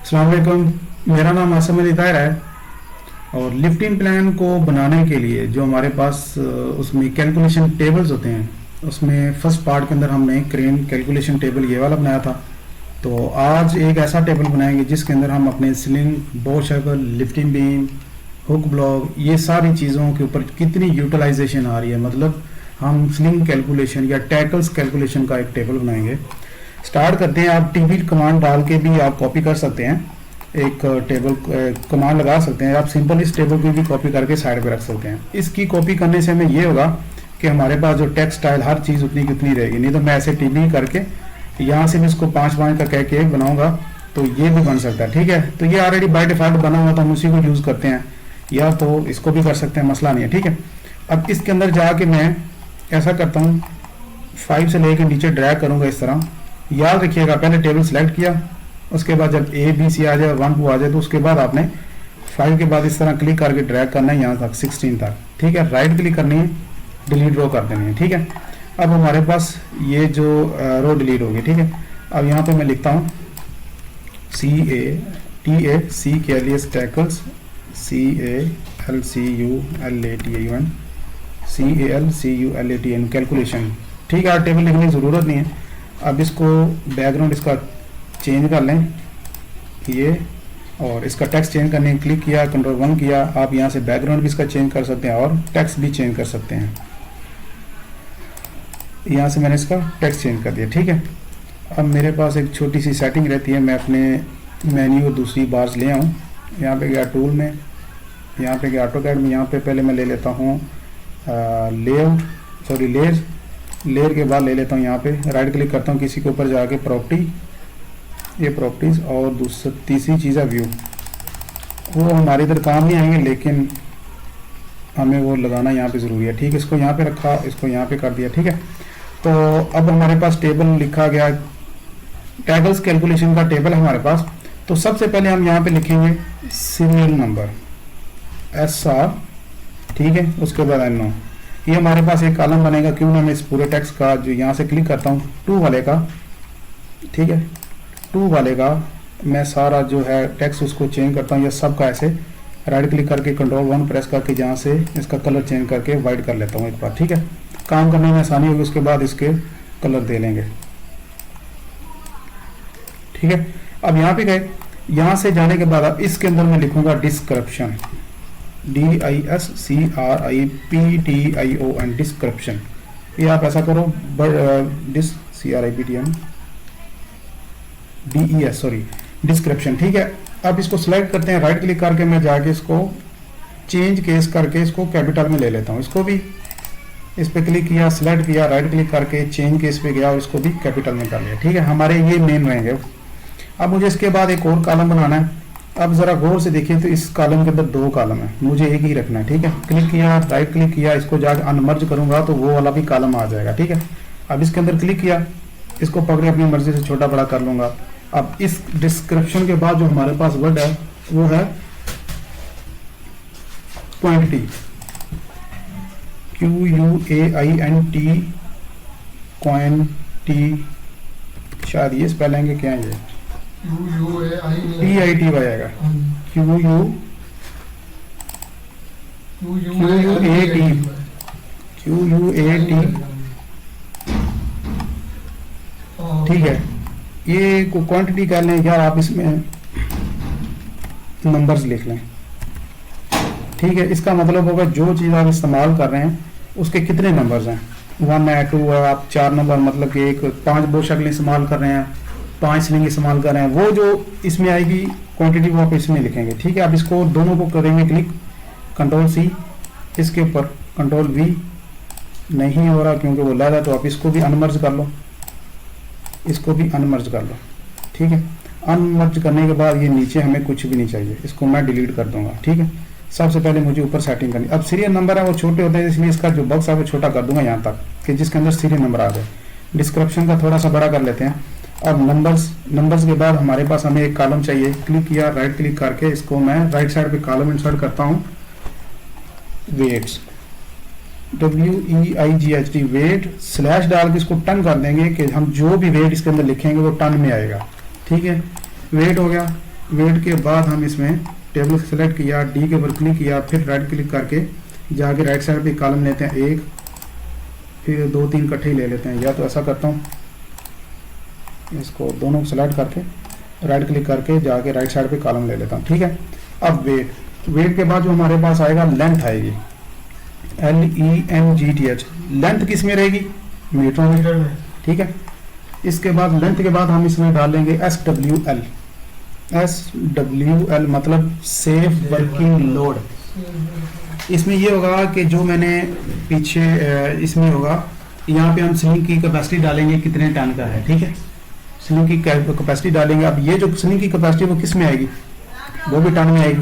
अस्सलाम वालेकुम। मेरा नाम आसम अली ताहिर है और लिफ्टिंग प्लान को बनाने के लिए जो हमारे पास उसमें कैलकुलेशन टेबल्स होते हैं, उसमें फर्स्ट पार्ट के अंदर हमने क्रेन कैलकुलेशन टेबल ये वाला बनाया था। तो आज एक ऐसा टेबल बनाएंगे जिसके अंदर हम अपने sling, bore shackle, lifting beam, hook block, ये सारी चीज़ों के ऊपर कितनी यूटिलाइजेशन आ रही है, मतलब हम स्लिंग कैलकुलेशन या टैकल्स कैलकुलेशन का एक टेबल बनाएंगे। स्टार्ट करते हैं। आप टीबी कमांड डाल के भी आप कॉपी कर सकते हैं, एक टेबल कमांड लगा सकते हैं। आप सिंपल इस टेबल को भी कॉपी करके साइड पे रख सकते हैं। इसकी कॉपी करने से हमें ये होगा कि हमारे पास जो टेक्स्ट स्टाइल हर चीज़ उतनी की उतनी रहेगी। नहीं तो मैं ऐसे टीबी करके यहाँ से भी इसको 5-5 का कह के एक बनाऊंगा तो ये भी बन सकता है। ठीक है, तो ये ऑलरेडी बाय डिफॉल्ट बना हुआ, तो हम उसी को यूज़ करते हैं, या तो इसको भी कर सकते हैं, मसला नहीं है। ठीक है, अब इसके अंदर जाके मैं ऐसा करता हूँ, 5 से लेकर नीचे ड्रैग करूँगा इस तरह। याद रखिएगा, पहले टेबल सेलेक्ट किया, उसके बाद जब ए बी सी आ जाए, 1 2 आ जाए, तो उसके बाद आपने 5 के बाद इस तरह क्लिक करके ड्रैग करना है यहाँ तक 16 तक। ठीक है, राइट क्लिक करनी है, डिलीट रो कर देनी है। ठीक है, अब हमारे पास ये जो रो डिलीट होगी। ठीक है, अब यहाँ पे मैं लिखता हूँ CATACALES टैकल्स, CALCULATAN कैलकुलेशन। ठीक है, टेबल लिखने की ज़रूरत नहीं है। अब इसको बैकग्राउंड इसका चेंज कर लें ये, और इसका टेक्स्ट चेंज करने के क्लिक किया, कंट्रोल 1 किया। आप यहाँ से बैकग्राउंड भी इसका चेंज कर सकते हैं और टेक्स्ट भी चेंज कर सकते हैं। यहाँ से मैंने इसका टेक्स्ट चेंज कर दिया। ठीक है, अब मेरे पास एक छोटी सी सेटिंग रहती है, मैं अपने मेन्यू दूसरी बार्स ले आऊँ। यहाँ पे गया टूल में, यहाँ पे गया ऑटोकैड में, यहाँ पे पहले मैं ले लेता हूँ लेयर के बाद ले लेता हूँ, यहाँ पे राइट क्लिक करता हूँ किसी के ऊपर जाके प्रॉपर्टी, ये प्रॉपर्टीज़, और तीसरी चीज़ है व्यू। वो हमारे इधर काम नहीं आएंगे लेकिन हमें वो लगाना यहाँ पे ज़रूरी है। ठीक है, इसको यहाँ पे रखा, इसको यहाँ पे कर दिया। ठीक है, तो अब हमारे पास टेबल लिखा गया, टैगल्स कैलकुलेशन का टेबल है हमारे पास। तो सबसे पहले हम यहाँ पे लिखेंगे सीरियल नंबर SR। ठीक है, उसके बाद NO। ये हमारे पास एक कॉलम बनेगा। क्यों ना मैं इस पूरे टेक्स्ट का जो यहाँ से क्लिक करता हूँ 2 वाले का, ठीक है, 2 वाले का मैं सारा जो है टेक्स्ट उसको चेंज करता हूँ, या सब का ऐसे राइट क्लिक करके कंट्रोल 1 प्रेस करके जहाँ से इसका कलर चेंज करके वाइट कर लेता हूँ एक बार। ठीक है, काम करने में आसानी होगी, उसके बाद इसके कलर दे लेंगे। ठीक है, अब यहाँ पे गए, यहाँ से जाने के बाद अब इसके अंदर मैं लिखूंगा डिस्क्रिप्शन, DISCRIPTION, डिस्क्रिप्शन। ये आप ऐसा करो, डिस्क्रिप्शन। ठीक है, अब इसको सिलेक्ट करते हैं, राइट क्लिक करके मैं जाके इसको चेंज केस करके इसको कैपिटल में ले लेता हूँ। इसको भी इस पे क्लिक किया, सिलेक्ट किया, राइट क्लिक करके चेंज केस पे गया और इसको भी कैपिटल में कर लिया। ठीक है, हमारे ये मेन रहेंगे। अब मुझे इसके बाद एक और कॉलम बनाना है। अब ज़रा गौर से देखिए, तो इस कॉलम के अंदर 2 कॉलम है, मुझे एक ही रखना है। ठीक है, क्लिक किया, राइट क्लिक किया, इसको जाकर अनमर्ज करूंगा तो वो वाला भी कॉलम आ जाएगा। ठीक है, अब इसके अंदर क्लिक किया, इसको पकड़े अपनी मर्जी से छोटा बड़ा कर लूंगा। अब इस डिस्क्रिप्शन के बाद जो हमारे पास वर्ड है वो है क्वांटिटी, QUAINT, क्वांटिटी। शायद ये स्पेलिंग क्या है, ये TITY आएगा, QUAT। ठीक है, ये क्वांटिटी कर लें यार, आप इसमें नंबर्स लिख लें। ठीक है, इसका मतलब होगा जो चीज़ आप इस्तेमाल कर रहे हैं उसके कितने नंबर्स हैं, 1 है, 2 है, आप 4 नंबर, मतलब कि एक 5 बोर शैकल इस्तेमाल कर रहे हैं, 5 स्लिंग इस्तेमाल कर रहे हैं, वो जो इसमें आएगी क्वांटिटी वो आप इसमें लिखेंगे। ठीक है, अब इसको दोनों को करेंगे क्लिक, कंट्रोल C, इसके ऊपर कंट्रोल V, नहीं हो रहा क्योंकि वो लगा, तो आप इसको भी अनमर्ज कर लो, इसको भी अनमर्ज कर लो। ठीक है, अनमर्ज करने के बाद ये नीचे हमें कुछ भी नहीं चाहिए, इसको मैं डिलीट कर दूंगा। ठीक है, सबसे पहले मुझे ऊपर सेटिंग करनी। अब सीरियल नंबर है वो छोटे होते हैं, इसलिए इसका जो बॉक्स है वो छोटा कर दूंगा यहाँ तक कि जिसके अंदर सीरियल नंबर आ जाए। डिस्क्रिप्शन का थोड़ा सा बड़ा कर लेते हैं। अब नंबर्स के बाद हमारे पास हमें एक कॉलम चाहिए। क्लिक किया, राइट क्लिक करके इसको मैं राइट साइड पे कॉलम इंसर्ट करता हूँ, वेट्स, WEIGHT, वेट, स्लैश डाल के इसको टन कर देंगे कि हम जो भी वेट इसके अंदर लिखेंगे वो टन में आएगा। ठीक है, वेट हो गया। वेट के बाद हम इसमें टेबल सेलेक्ट किया, डी के ऊपर क्लिक किया, फिर राइट क्लिक करके जाके राइट साइड पे कॉलम लेते हैं एक, फिर 2-3 इकट्ठे ही ले लेते हैं। या तो ऐसा करता हूँ, इसको दोनों को सेलेक्ट करके राइट क्लिक करके जाके राइट साइड पे कॉलम ले लेता हूँ, ठीक है। अब वेट के बाद जो हमारे पास आएगा लेंथ आएगी, LENGTH। लेंथ किस में रहेगी? मीटर में, ठीक है। इसके बाद लेंथ के बाद हम इसमें डालेंगे SWL। SWL मतलब सेफ वर्किंग लोड। इसमें ये होगा कि जो मैंने पीछे इसमें होगा, यहाँ पे हम स्लिंग की कैपेसिटी डालेंगे कितने टन का है, ठीक है। स्लिंग की कैपेसिटी डालेंगे। अब ये जो स्लिंग की कैपेसिटी वो किस में आएगी? वो भी टन में आएगी।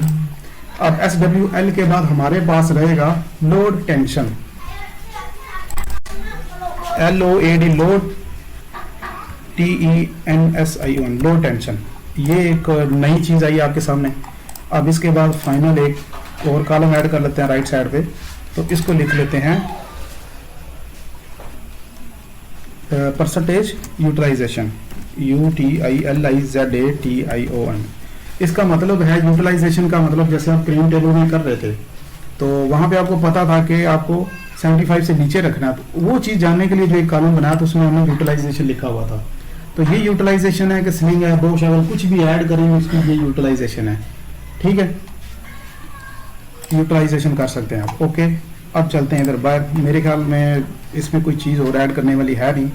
अब SWL के बाद हमारे पास रहेगा load tension, LOAD, load, TENSION, load tension. ये एक नई चीज आई आपके सामने। अब इसके बाद फाइनल एक और कॉलम ऐड कर लेते हैं राइट साइड पे, तो इसको लिख लेते हैं परसेंटेज यूटिलाइजेशन, UTILIZATION। इसका मतलब है यूटिलाइजेशन का मतलब जैसे आप क्रेन टेबल में कर रहे थे तो वहां पे आपको पता था कि आपको 75 से नीचे रखना है, तो वो चीज जानने के लिए जो एक कॉलम बनाया तो उसमें हमने यूटिलाइजेशन लिखा हुआ था। तो ये यूटिलाइजेशन है कि स्लिंग है, बो शावल कुछ भी ऐड करेंगे उसमें ये यूटिलाइजेशन है, ठीक है। यूटिलाइजेशन कर सकते हैं आप। ओके, अब चलते हैं इधर बाहर। मेरे ख्याल में इसमें कोई चीज़ और ऐड करने वाली है नहीं।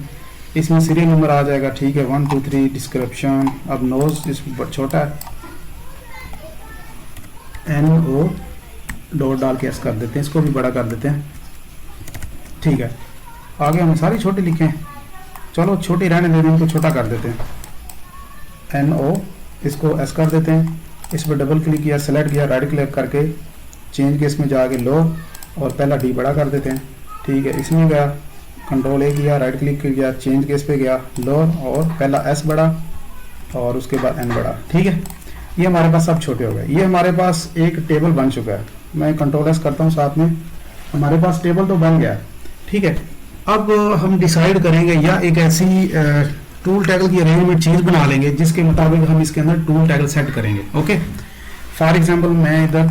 इसमें सीरियल नंबर आ जाएगा, ठीक है, 1 2 3 डिस्क्रिप्शन। अब नोज इसमें छोटा है, NO डॉट डाल के एस कर देते हैं, इसको भी बड़ा कर देते हैं, ठीक है। आगे हम सारी छोटे लिखे हैं, चलो छोटी रहने देते हैं, इनको छोटा कर देते हैं। NO इसको एस कर देते हैं, इस पर डबल क्लिक किया, सेलेक्ट किया, राइट क्लिक करके चेंज केस में जाके लो और पहला डी बड़ा कर देते हैं, ठीक है। इसमें गया, कंट्रोल A किया, राइट क्लिक किया, चेंज केस पे गया, लो और पहला S बड़ा और उसके बाद N बड़ा, ठीक है। ये हमारे पास सब छोटे हो गए। ये हमारे पास एक टेबल बन चुका है। मैं कंट्रोल S करता हूँ, साथ में हमारे पास टेबल तो बन गया, ठीक है। अब हम डिसाइड करेंगे या एक ऐसी टूल टैगल की अरेंजमेंट चीज बना लेंगे जिसके मुताबिक हम इसके अंदर टूल टैगल सेट करेंगे। ओके, फॉर एग्जांपल मैं इधर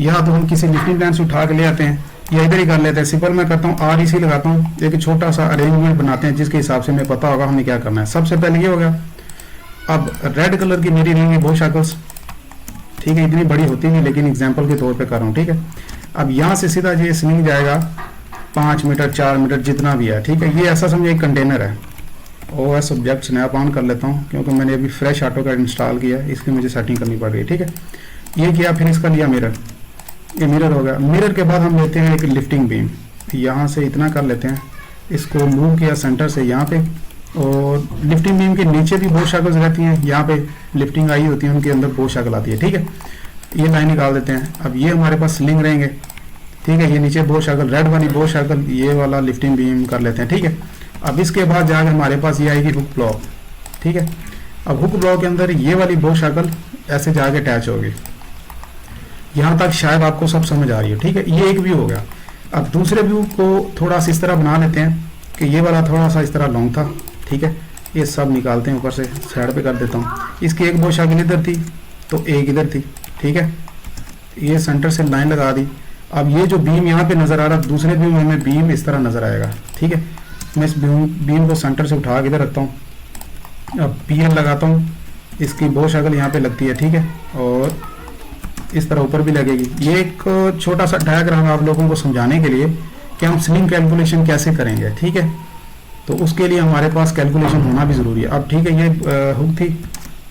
या तो हम किसी लिफ्टिंग प्लान से उठा के ले आते हैं या इधर ही कर लेते हैं। सिंपल मैं करता हूँ REC लगाता हूँ, एक छोटा सा अरेंजमेंट बनाते हैं जिसके हिसाब से हमें पता होगा हमें क्या करना है। सबसे पहले ये हो गया। अब रेड कलर की मेरी रहेंगी बो शाकल्स, ठीक है। इतनी बड़ी होती नहीं लेकिन एग्जाम्पल के तौर पर कर रहा हूँ, ठीक है। अब यहाँ से सीधा ये स्विंग जाएगा 5 मीटर 4 मीटर जितना भी है, ठीक है। ये ऐसा समझे एक कंटेनर है। OS ऑब्जेक्ट स्नैप ऑन कर लेता हूँ क्योंकि मैंने अभी फ्रेश ऑटोकैड इंस्टॉल किया, इसकी मुझे सेटिंग करनी पड़ रही है, ठीक है। ये किया, फिर इसका लिया मिरर, ये मिरर हो गया। मिरर के बाद हम लेते हैं एक लिफ्टिंग बीम, यहाँ से इतना कर लेते हैं, इसको मूव किया सेंटर से यहाँ पे, और लिफ्टिंग बीम के नीचे भी बहुत शाकल्स रहती हैं, यहाँ पे लिफ्टिंग आई होती है उनके अंदर बहुत शाकल आती है, ठीक है। ये लाइन निकाल देते हैं। अब ये हमारे पास स्लिंग रहेंगे, ठीक है। ये नीचे बहुत शाकल, रेड वाली बहुत शाकल, ये वाला लिफ्टिंग बीम कर लेते हैं, ठीक है। अब इसके बाद जाकर हमारे पास ये आएगी हुक ब्लॉक, ठीक है। अब हुक ब्लॉक के अंदर ये वाली बहुत शाकल ऐसे जाके अटैच होगी। यहाँ तक शायद आपको सब समझ आ रही है, ठीक है। ये एक व्यू हो गया। अब दूसरे व्यू को थोड़ा सा इस तरह बना लेते हैं कि ये वाला थोड़ा सा इस तरह लॉन्ग था, ठीक है। ये सब निकालते हैं, ऊपर से साइड पे कर देता हूँ। इसकी एक बहुत शाकल इधर थी तो एक इधर थी, ठीक है। ये सेंटर से लाइन लगा दी। अब ये जो बीम यहाँ पे नजर आ रहा है, दूसरे व्यू में हमें बीम इस तरह नजर आएगा, ठीक है। मैं इस बीम को सेंटर से उठा के इधर रखता हूँ। अब PL लगाता हूँ, इसकी बहुत शक्ल यहाँ पे लगती है, ठीक है, और इस तरह ऊपर भी लगेगी। ये एक छोटा सा डायग्राम आप लोगों को समझाने के लिए कि हम स्लिंग कैलकुलेशन कैसे करेंगे, ठीक है। तो उसके लिए हमारे पास कैलकुलेशन होना भी ज़रूरी है। अब ठीक है, ये हुक थी,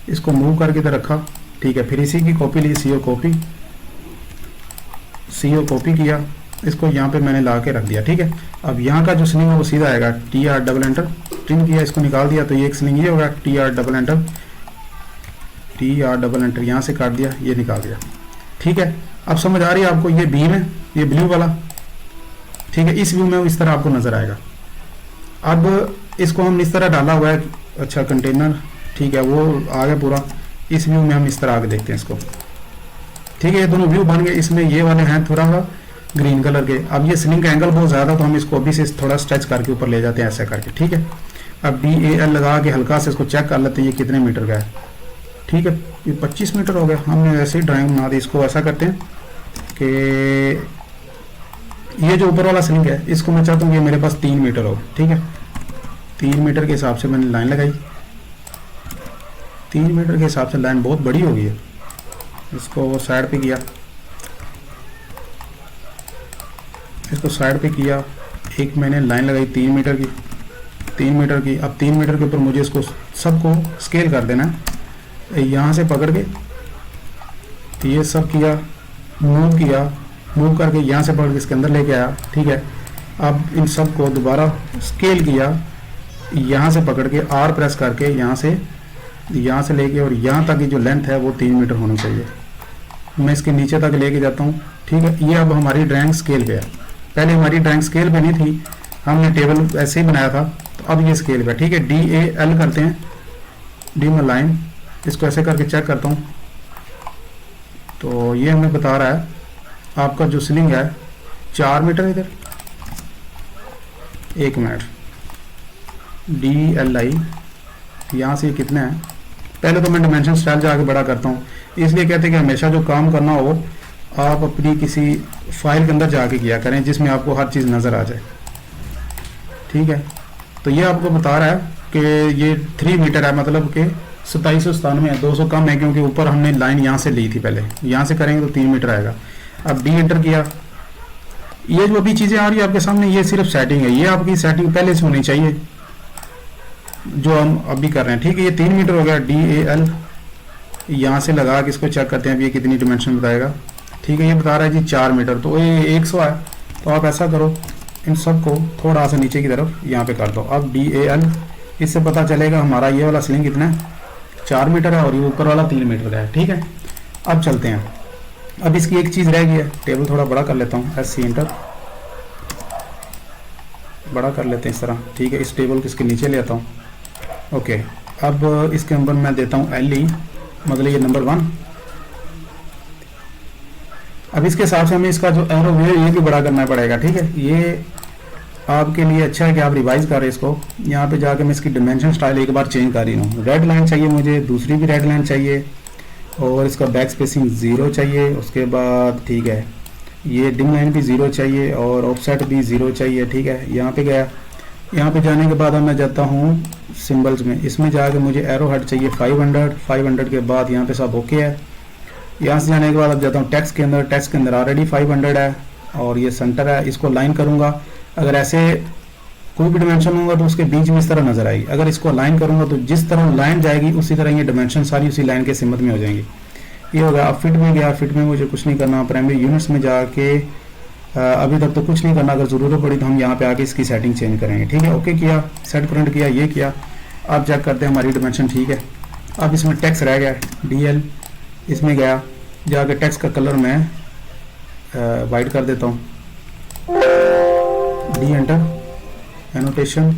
इसको मूव करके इधर रखा, ठीक है। फिर इसी की कॉपी ली, CO कॉपी किया, इसको यहाँ पे मैंने ला के रख दिया, ठीक है। अब यहाँ का जो स्लिंग है वो सीधा आएगा, TR डबल एंटर ट्रिम किया, इसको निकाल दिया, तो ये एक स्लिंग ये होगा, TR डबल एंटर यहाँ से काट दिया, ये निकाल दिया, ठीक है। अब समझ आ रही है आपको, ये बीम है, ये ब्लू वाला, ठीक है। इस व्यू में इस तरह आपको नजर आएगा। अब इसको हम इस तरह डाला हुआ है, अच्छा कंटेनर, ठीक है, वो आ गया पूरा। इस व्यू में हम इस तरह आगे देखते हैं इसको, ठीक है। ये दोनों व्यू बन गए। इसमें ये वाले हैं थोड़ा सा ग्रीन कलर के। अब ये स्लिंग का एंगल बहुत ज़्यादा, तो हम इसको अभी से थोड़ा स्ट्रेच करके ऊपर ले जाते हैं ऐसे करके, ठीक है। अब BAL लगा के हल्का से इसको चेक कर लेते हैं ये कितने मीटर का है, ठीक है, ये 25 मीटर हो गया। हमने ऐसे ही ड्राइंग बना दी। इसको ऐसा करते हैं कि ये जो ऊपर वाला स्लिंग है इसको मैं चाहता हूँ कि मेरे पास 3 मीटर हो। ठीक है, 3 मीटर के हिसाब से मैंने लाइन लगाई। 3 मीटर के हिसाब से लाइन बहुत बड़ी हो गई है। इसको साइड पे किया, इसको साइड पे किया। एक मैंने लाइन लगाई 3 मीटर की, 3 मीटर की। अब 3 मीटर के ऊपर मुझे इसको सबको स्केल कर देना है। यहाँ से पकड़ के ये सब किया, मूव किया, मूव करके यहाँ से पकड़ के इसके अंदर लेके आया। ठीक है, अब इन सब को दोबारा स्केल किया, यहाँ से पकड़ के आर प्रेस करके यहाँ से लेके और यहाँ तक की जो लेंथ है वो 3 मीटर होनी चाहिए। मैं इसके नीचे तक लेके जाता हूँ। ठीक है, ये अब हमारी ड्राइंग स्केल पे है। पहले हमारी ड्राइंग स्केल पे नहीं थी, हमने टेबल ऐसे ही बनाया था, तो अब ये स्केल पे। ठीक है, DAL करते हैं, डी में लाइन, इसको ऐसे करके चेक करता हूँ। तो ये हमें बता रहा है आपका जो स्लिंग है 4 मीटर इधर। 1 मिनट, DLI यहाँ से कितना है। पहले तो मैं डिमेंशन स्टाइल जाके बड़ा करता हूँ, इसलिए कहते हैं कि हमेशा जो काम करना हो आप अपनी किसी फाइल के अंदर जाके किया करें जिसमें आपको हर चीज़ नज़र आ जाए। ठीक है, तो ये आपको बता रहा है कि ये 3 मीटर है, मतलब कि 2797 है, 200 कम है क्योंकि ऊपर हमने लाइन यहाँ से ली थी। पहले यहाँ से करेंगे तो 3 मीटर आएगा। अब डी एंटर किया। ये जो अभी चीज़ें आ रही है आपके सामने, ये सिर्फ सेटिंग है, ये आपकी सेटिंग पहले से होनी चाहिए जो हम अभी कर रहे हैं। ठीक है, ये 3 मीटर हो गया। DAL यहाँ से लगा के इसको चेक करते हैं अब ये कितनी डिमेंशन बताएगा। ठीक है, ये बता रहा है जी 4 मीटर, तो ये 100 है। तो आप ऐसा करो, इन सब को थोड़ा सा नीचे की तरफ यहाँ पे कर दो। अब DAL, इससे पता चलेगा हमारा ये वाला स्लिंग कितना है, 4 मीटर है और ये ऊपर वाला 3 मीटर का है। ठीक है, अब चलते हैं। अब इसकी एक चीज़ रह गई है, टेबल थोड़ा बड़ा कर लेता हूँ, SC एंटर, बड़ा कर लेते हैं इस तरह। ठीक है, इस टेबल को इसके नीचे ले आता हूँ। ओके, अब इसके अंदर मैं देता हूँ LE, मतलब ये नंबर 1। अब इसके हिसाब से हमें इसका जो एरो है ये भी बड़ा करना पड़ेगा। ठीक है, ये आपके लिए अच्छा है कि आप रिवाइज करें इसको। यहाँ पे जाके मैं इसकी डिमेंशन स्टाइल एक बार चेंज कर रही हूँ। रेड लाइन चाहिए मुझे, दूसरी भी रेड लाइन चाहिए, और इसका बैक स्पेसिंग 0 चाहिए। उसके बाद ठीक है, ये डिम लाइन भी 0 चाहिए और ऑफसेट भी 0 चाहिए। ठीक है, यहाँ पे गया। यहाँ पे जाने के बाद अब मैं जाता हूँ सिंबल्स में, इसमें जाके मुझे एरो हेड चाहिए 500 के बाद यहाँ पे सब ओके है। यहाँ से जाने के बाद अब जाता हूँ टेक्स्ट के अंदर, टेक्स्ट के अंदर ऑलरेडी 500 है और ये सेंटर है। इसको लाइन करूँगा, अगर ऐसे कोई भी डिमेंशन होगा तो उसके बीच में इस तरह नजर आएगी। अगर इसको लाइन करूँगा तो जिस तरह लाइन जाएगी उसी तरह ये डिमेंशन सारी उसी लाइन के सिमत में हो जाएंगी। ये होगा। अब फिट में गया, फिट में मुझे कुछ नहीं करना, प्राइमरी यूनिट्स में जाके अभी तक तो कुछ नहीं करना, अगर ज़रूरत पड़ी तो हम यहाँ पे आके इसकी सेटिंग चेंज करेंगे। ठीक है, ओके किया, सेट करंट किया, ये किया। अब चेक करते हैं हमारी डिमेंशन ठीक है। अब इसमें टेक्स्ट रह गया, DL, इसमें गया, जाके टेक्स्ट का कलर मैं वाइट कर देता हूँ, डी एंटर, एनोटेशन।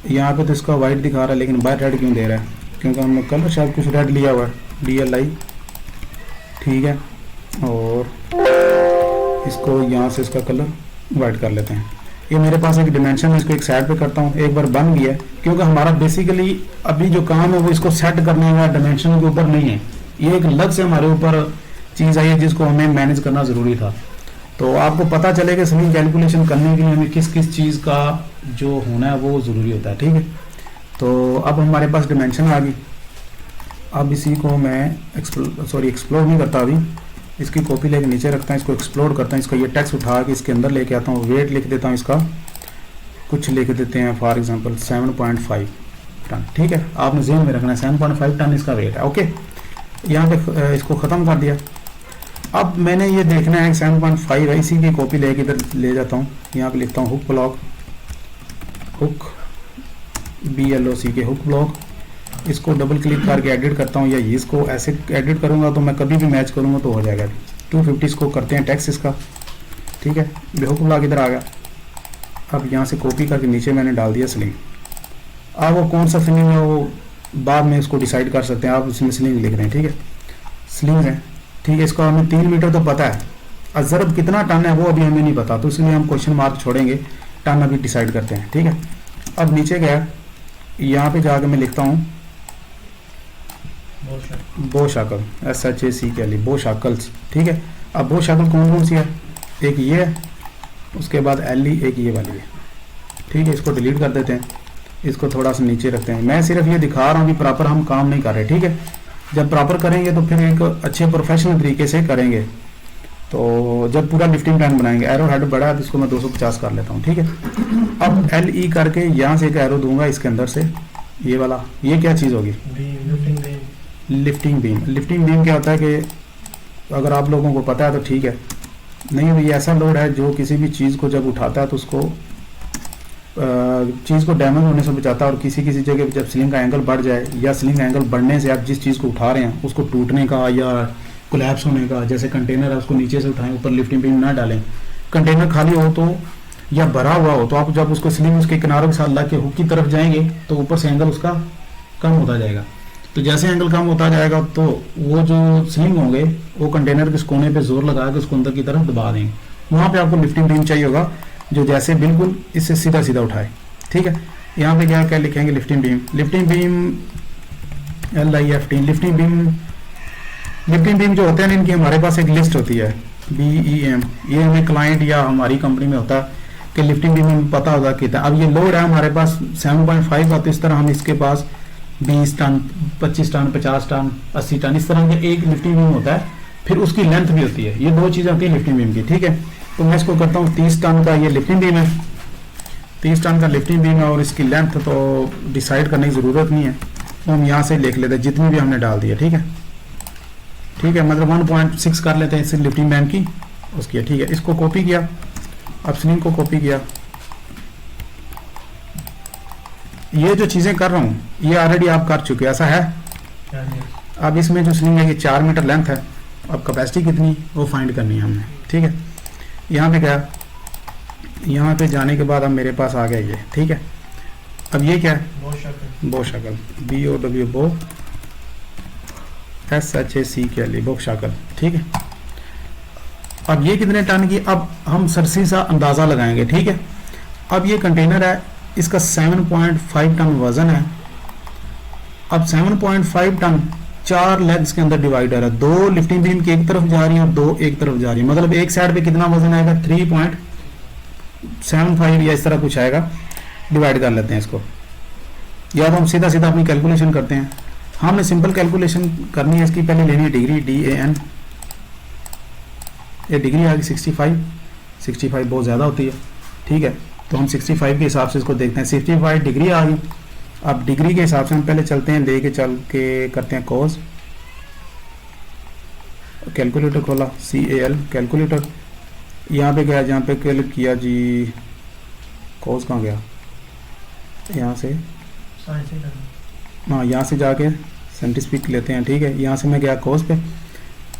यहाँ पे तो इसका वाइट दिखा रहा है लेकिन बाहर रेड क्यों दे रहा है, क्योंकि हमने कलर शायद कुछ रेड लिया हुआ है, DLI। ठीक है, और इसको यहाँ से इसका कलर वाइट कर लेते हैं। ये मेरे पास एक डिमेंशन है, इसको एक साइड पे करता हूँ। एक बार बन गया, क्योंकि हमारा बेसिकली अभी जो काम है वो इसको सेट करने का डिमेंशन के ऊपर नहीं है, ये एक अलग से हमारे ऊपर चीज़ आई है जिसको हमें मैनेज करना ज़रूरी था। तो आपको पता चलेगा स्लिंग कैलकुलेशन करने के लिए हमें किस किस चीज़ का जो होना है वो ज़रूरी होता है। ठीक है, तो अब हमारे पास डिमेंशन आ गई। अब इसी को मैं एक्सप्लोर नहीं करता, अभी इसकी कॉपी लेके नीचे रखता हूँ, इसको एक्सप्लोर करता हूँ। इसको ये टेक्स्ट उठा के इसके अंदर लेके आता हूँ, वेट लिख देता हूँ, इसका कुछ लिख देते हैं, फॉर एग्जांपल 7.5 टन। ठीक है, आपने ज़हन में रखना है 7.5 टन इसका वेट है। ओके, यहाँ पे इसको ख़त्म कर दिया। अब मैंने ये देखना है 7.5 है, इसी की कॉपी लेके इधर ले जाता हूँ। यहाँ पे लिखता हूँ हुक ब्लॉक, हुक BLOC के हुक ब्लॉक। इसको डबल क्लिक करके एडिट करता हूँ, या इसको ऐसे एडिट करूँगा तो मैं कभी भी मैच करूँगा तो हो जाएगा। 250 इसको करते हैं टेक्स्ट इसका। ठीक है, हुक ब्लॉक इधर आ गया। अब यहाँ से कॉपी करके नीचे मैंने डाल दिया स्लिंग। अब वो कौन सा स्लिंग है वो बाद में इसको डिसाइड कर सकते हैं, आप इसमें स्लिंग लिख रहे हैं। ठीक है, स्लिंग है। ठीक है, इसका हमें 3 मीटर तो पता है, अजरब कितना टन है वो अभी हमें नहीं पता, तो इसलिए हम क्वेश्चन मार्क छोड़ेंगे, टन अभी डिसाइड करते हैं। ठीक है, अब नीचे गया, यहाँ पे जाकर मैं लिखता हूँ बो शाकल, SHACL, बो शाकल्स। ठीक है, अब बो शाकल कौन कौन सी है, एक ये है, उसके बाद LE, एक ये वाली है। ठीक है, इसको डिलीट कर देते हैं, इसको थोड़ा सा नीचे रखते हैं। मैं सिर्फ ये दिखा रहा हूँ कि प्रॉपर हम काम नहीं कर रहे। ठीक है, जब प्रॉपर करेंगे तो फिर एक अच्छे प्रोफेशनल तरीके से करेंगे। तो जब पूरा लिफ्टिंग प्लान बनाएंगे, एरो हेड बड़ा है तो इसको मैं 250 कर लेता हूँ। ठीक है, अब LE करके यहाँ से एक एरो दूंगा इसके अंदर से, ये वाला, ये क्या चीज़ होगी, लिफ्टिंग बीम। लिफ्टिंग बीम क्या होता है कि अगर आप लोगों को पता है तो ठीक है, नहीं ये ऐसा लोड है जो किसी भी चीज़ को जब उठाता है तो उसको चीज़ को डैमेज होने से बचाता है। और किसी किसी जगह जब स्लिंग का एंगल बढ़ जाए या स्लिंग का एंगल बढ़ने से आप जिस चीज़ को उठा रहे हैं उसको टूटने का या कोलैप्स होने का, जैसे कंटेनर है उसको नीचे से उठाएं, ऊपर लिफ्टिंग बीम ना डालें। कंटेनर खाली हो तो या भरा हुआ हो तो आप जब उसको स्लिंग उसके किनारों के साथ ला के हुक की तरफ जाएंगे तो ऊपर से एंगल उसका कम होता जाएगा। तो जैसे एंगल कम होता जाएगा तो वो जो स्लिंग होंगे वो कंटेनर के कोने पे जोर लगा के उसको अंदर की तरफ दबा देंगे। वहाँ पे आपको लिफ्टिंग बीम चाहिए होगा जो जैसे बिल्कुल इससे सीधा सीधा उठाए। ठीक है, यहाँ पे क्या क्या लिखेंगे, lifting beam. Lifting beam LIFT, lifting beam. Lifting beam जो होते हैं इनकी हमारे पास एक लिस्ट होती है, BEM। ये हमें क्लाइंट या हमारी कंपनी में होता है कि लिफ्टिंग बीम हमें पता होगा कितना। अब ये लोड है हमारे पास 7.5 का, तो इस तरह हम इसके पास 20 टन, 25 टन, 50 टन, 80 टन, इस तरह के एक लिफ्टिंग बीम होता है। फिर उसकी लेंथ भी होती है, ये दो चीज़ें होती है लिफ्टिंग बीम की। ठीक है, तो मैं इसको करता हूँ 30 टन का ये लिफ्टिंग बीम है, 30 टन का लिफ्टिंग बीम है। और इसकी लेंथ तो डिसाइड करने की ज़रूरत नहीं है, तो हम यहाँ से लिख लेते हैं जितनी भी हमने डाल दिया। ठीक है, ठीक है, मतलब 1.6 कर लेते हैं इस लिफ्टिंग बैंड की उसकी। ठीक है, इसको कॉपी किया, अब स्लिंग को कॉपी किया। ये जो चीज़ें कर रहा हूँ ये ऑलरेडी आप कर चुके, ऐसा है। अब इसमें जो स्लिंग है ये 4 मीटर लेंथ है, अब कैपेसिटी कितनी वो फाइंड करनी है हमने। ठीक है, यहाँ पे गया, यहाँ पे जाने के बाद अब मेरे पास आ गया ये। ठीक है, अब ये क्या है, बो शाकल, BOW, बो, SHACL, बो शाकल। ठीक है, अब ये कितने टन की, अब हम सरसी सा अंदाज़ा लगाएंगे। ठीक है, अब ये कंटेनर है, इसका 7.5 टन वजन है। अब 7.5 टन 4 लेग्स के अंदर डिवाइडर है, 2 लिफ्टिंग बीम की एक तरफ जा रही है और 2 एक तरफ जा रही है। मतलब एक साइड पे कितना वजन आएगा, 3.75 या इस तरह कुछ आएगा। डिवाइड कर लेते हैं इसको, या तो हम सीधा सीधा अपनी कैलकुलेशन करते हैं। हमने सिंपल कैलकुलेशन करनी है इसकी, पहले लेनी है डिग्री, DAN। ये डिग्री आ गई 65 बहुत ज़्यादा होती है। ठीक है, तो हम 65 के हिसाब से इसको देखते हैं, 65 डिग्री आ गई। अब डिग्री के हिसाब से हम पहले चलते हैं, लेके चल के करते हैं कोस। कैलकुलेटर खोला, CAL कैलकुलेटर, यहाँ पे गया, जहाँ पे क्लिक किया जी, कोस कहाँ गया, यहाँ से, हाँ यहाँ से जाके सेंटिस्पिक लेते हैं। ठीक है, यहाँ से मैं गया कोस पे,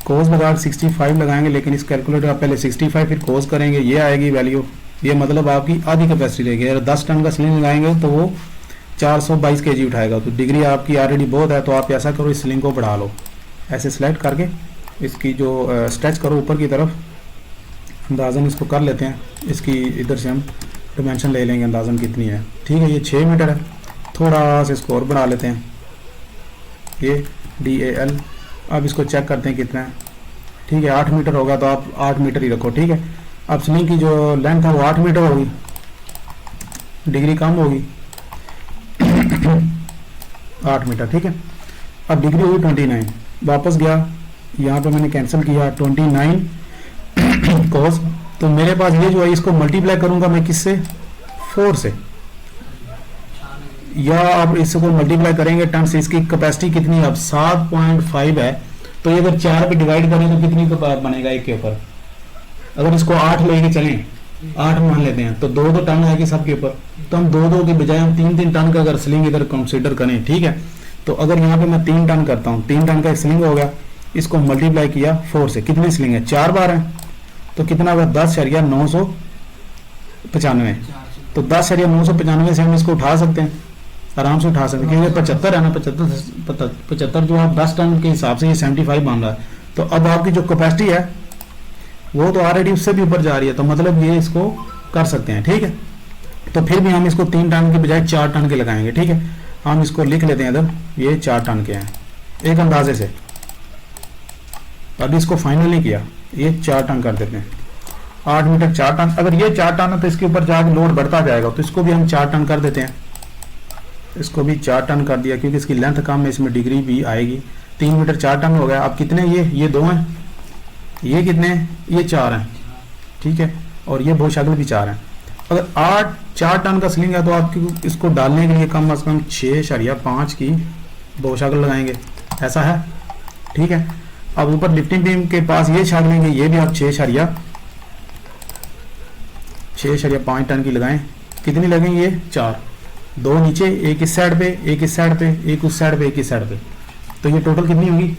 कोस लगा 65 लगाएंगे, लेकिन इस कैलकुलेटर आप पहले 65 फिर कोस करेंगे, ये आएगी वैल्यू। ये मतलब आपकी आधी कैपेसिटी रहेगी। अगर 10 टन का स्लिंग लगाएंगे तो वो 422 kg उठाएगा। तो डिग्री आपकी ऑलरेडी बहुत है, तो आप ऐसा करो, इस स्लिंग को बढ़ा लो, ऐसे सेलेक्ट करके इसकी जो स्ट्रेच करो ऊपर की तरफ, अंदाज़न इसको कर लेते हैं। इसकी इधर से हम डिमेंशन ले लेंगे, अंदाज़न कितनी है। ठीक है, ये 6 मीटर है, थोड़ा सा इसको और बढ़ा लेते हैं, ये DAL। अब इसको चेक करते हैं कितना है। ठीक है, 8 मीटर होगा तो आप 8 मीटर ही रखो। ठीक है, अब स्लिंग की जो लेंथ है वो 8 मीटर होगी, डिग्री कम होगी 8 मीटर। ठीक है, अब डिग्री हुई 29, वापस गया, यहाँ पे मैंने कैंसिल किया 29 कोस। तो मेरे पास ये जो है इसको मल्टीप्लाई करूंगा मैं किससे, 4 से, या आप इसको मल्टीप्लाई करेंगे टन से। इसकी कैपेसिटी कितनी है, अब 7.5 है, तो ये अगर 4 पे डिवाइड करें तो कितनी बनेगा एक के ऊपर। अगर इसको 8 लेके चलें, 8 मान लेते हैं, तो 2 टन आएगी सबके ऊपर। तो हम 2 के बजाय हम 3 टन का अगर स्लिंग इधर कंसीडर करें। ठीक है, तो अगर यहाँ पे मैं 3 टन करता हूँ, 3 टन का स्लिंग हो गया, इसको मल्टीप्लाई किया 4 से, कितने स्लिंग है, 4 बार है, तो कितना होगा 10,995। तो 10,995 से हम इसको उठा सकते हैं, आराम से उठा सकते हैं, क्योंकि 75 है ना, 75 जो आप 10 टन के हिसाब से ये 75 मान रहा है। तो अब आपकी जो कैपेसिटी है वो तो ऑलरेडी उससे भी ऊपर जा रही है, तो मतलब ये इसको कर सकते हैं। ठीक है, तो फिर भी हम इसको 3 टन के बजाय 4 टन के लगाएंगे। ठीक है, हम इसको लिख लेते हैं इधर, ये 4 टन के हैं। एक अंदाजे से। अभी इसको फाइनल नहीं किया, ये 4 टन कर देते हैं। 8 मीटर 4 टन, अगर ये 4 टन है तो इसके ऊपर जाके लोड बढ़ता जाएगा, तो इसको भी हम 4 टन कर देते हैं। इसको भी 4 टन कर दिया क्योंकि इसकी लेंथ कम है, इसमें डिग्री भी आएगी। 3 मीटर 4 टन हो गया। अब कितने ये 2 हैं, ये कितने हैं, ये 4 हैं, ठीक है। और ये बहुशाकल भी 4 हैं। अगर 4 टन का स्लिंग है तो आप इसको डालने के लिए कम से कम 6.5 की बहुशाकल लगाएंगे, ऐसा है, ठीक है। अब ऊपर लिफ्टिंग बीम के पास ये छाग लेंगे, ये भी आप 6.5 टन की लगाएं। कितनी लगेंगी ये 4, 2 नीचे, एक इस साइड पे, एक इस साइड पे, एक उस साइड पे, एक इस साइड पे, तो ये टोटल कितनी होगी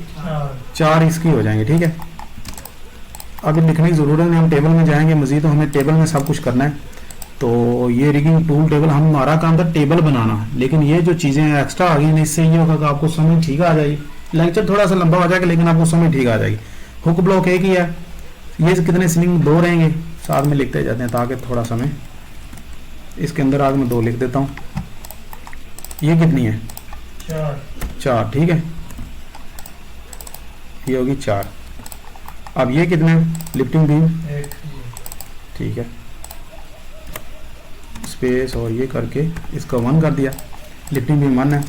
4 इसकी हो जाएंगे, ठीक है। अब लिखने की जरूरत नहीं, हम टेबल में जाएंगे मजीद, तो हमें टेबल में सब कुछ करना है। तो ये रिगिंग टूल टेबल, हमारा काम था टेबल बनाना, लेकिन ये जो चीजें एक्स्ट्रा आ गई, इससे ये होगा कि आपको समझ ठीक आ जाएगी। लेक्चर थोड़ा सा लंबा हो जाएगा लेकिन आपको समझ ठीक आ जाएगी। हुक ब्लॉक एक ही है, ये कितने स्लिंग 2 रहेंगे, साथ में लिखते जाते हैं ताकि थोड़ा समय, इसके अंदर आगे मैं 2 लिख देता हूँ। ये कितनी है 4, ठीक है, ये होगी 4। अब ये कितने लिफ्टिंग बीम, ठीक है, स्पेस और ये करके इसको 1 कर दिया, लिफ्टिंग बीम 1 है।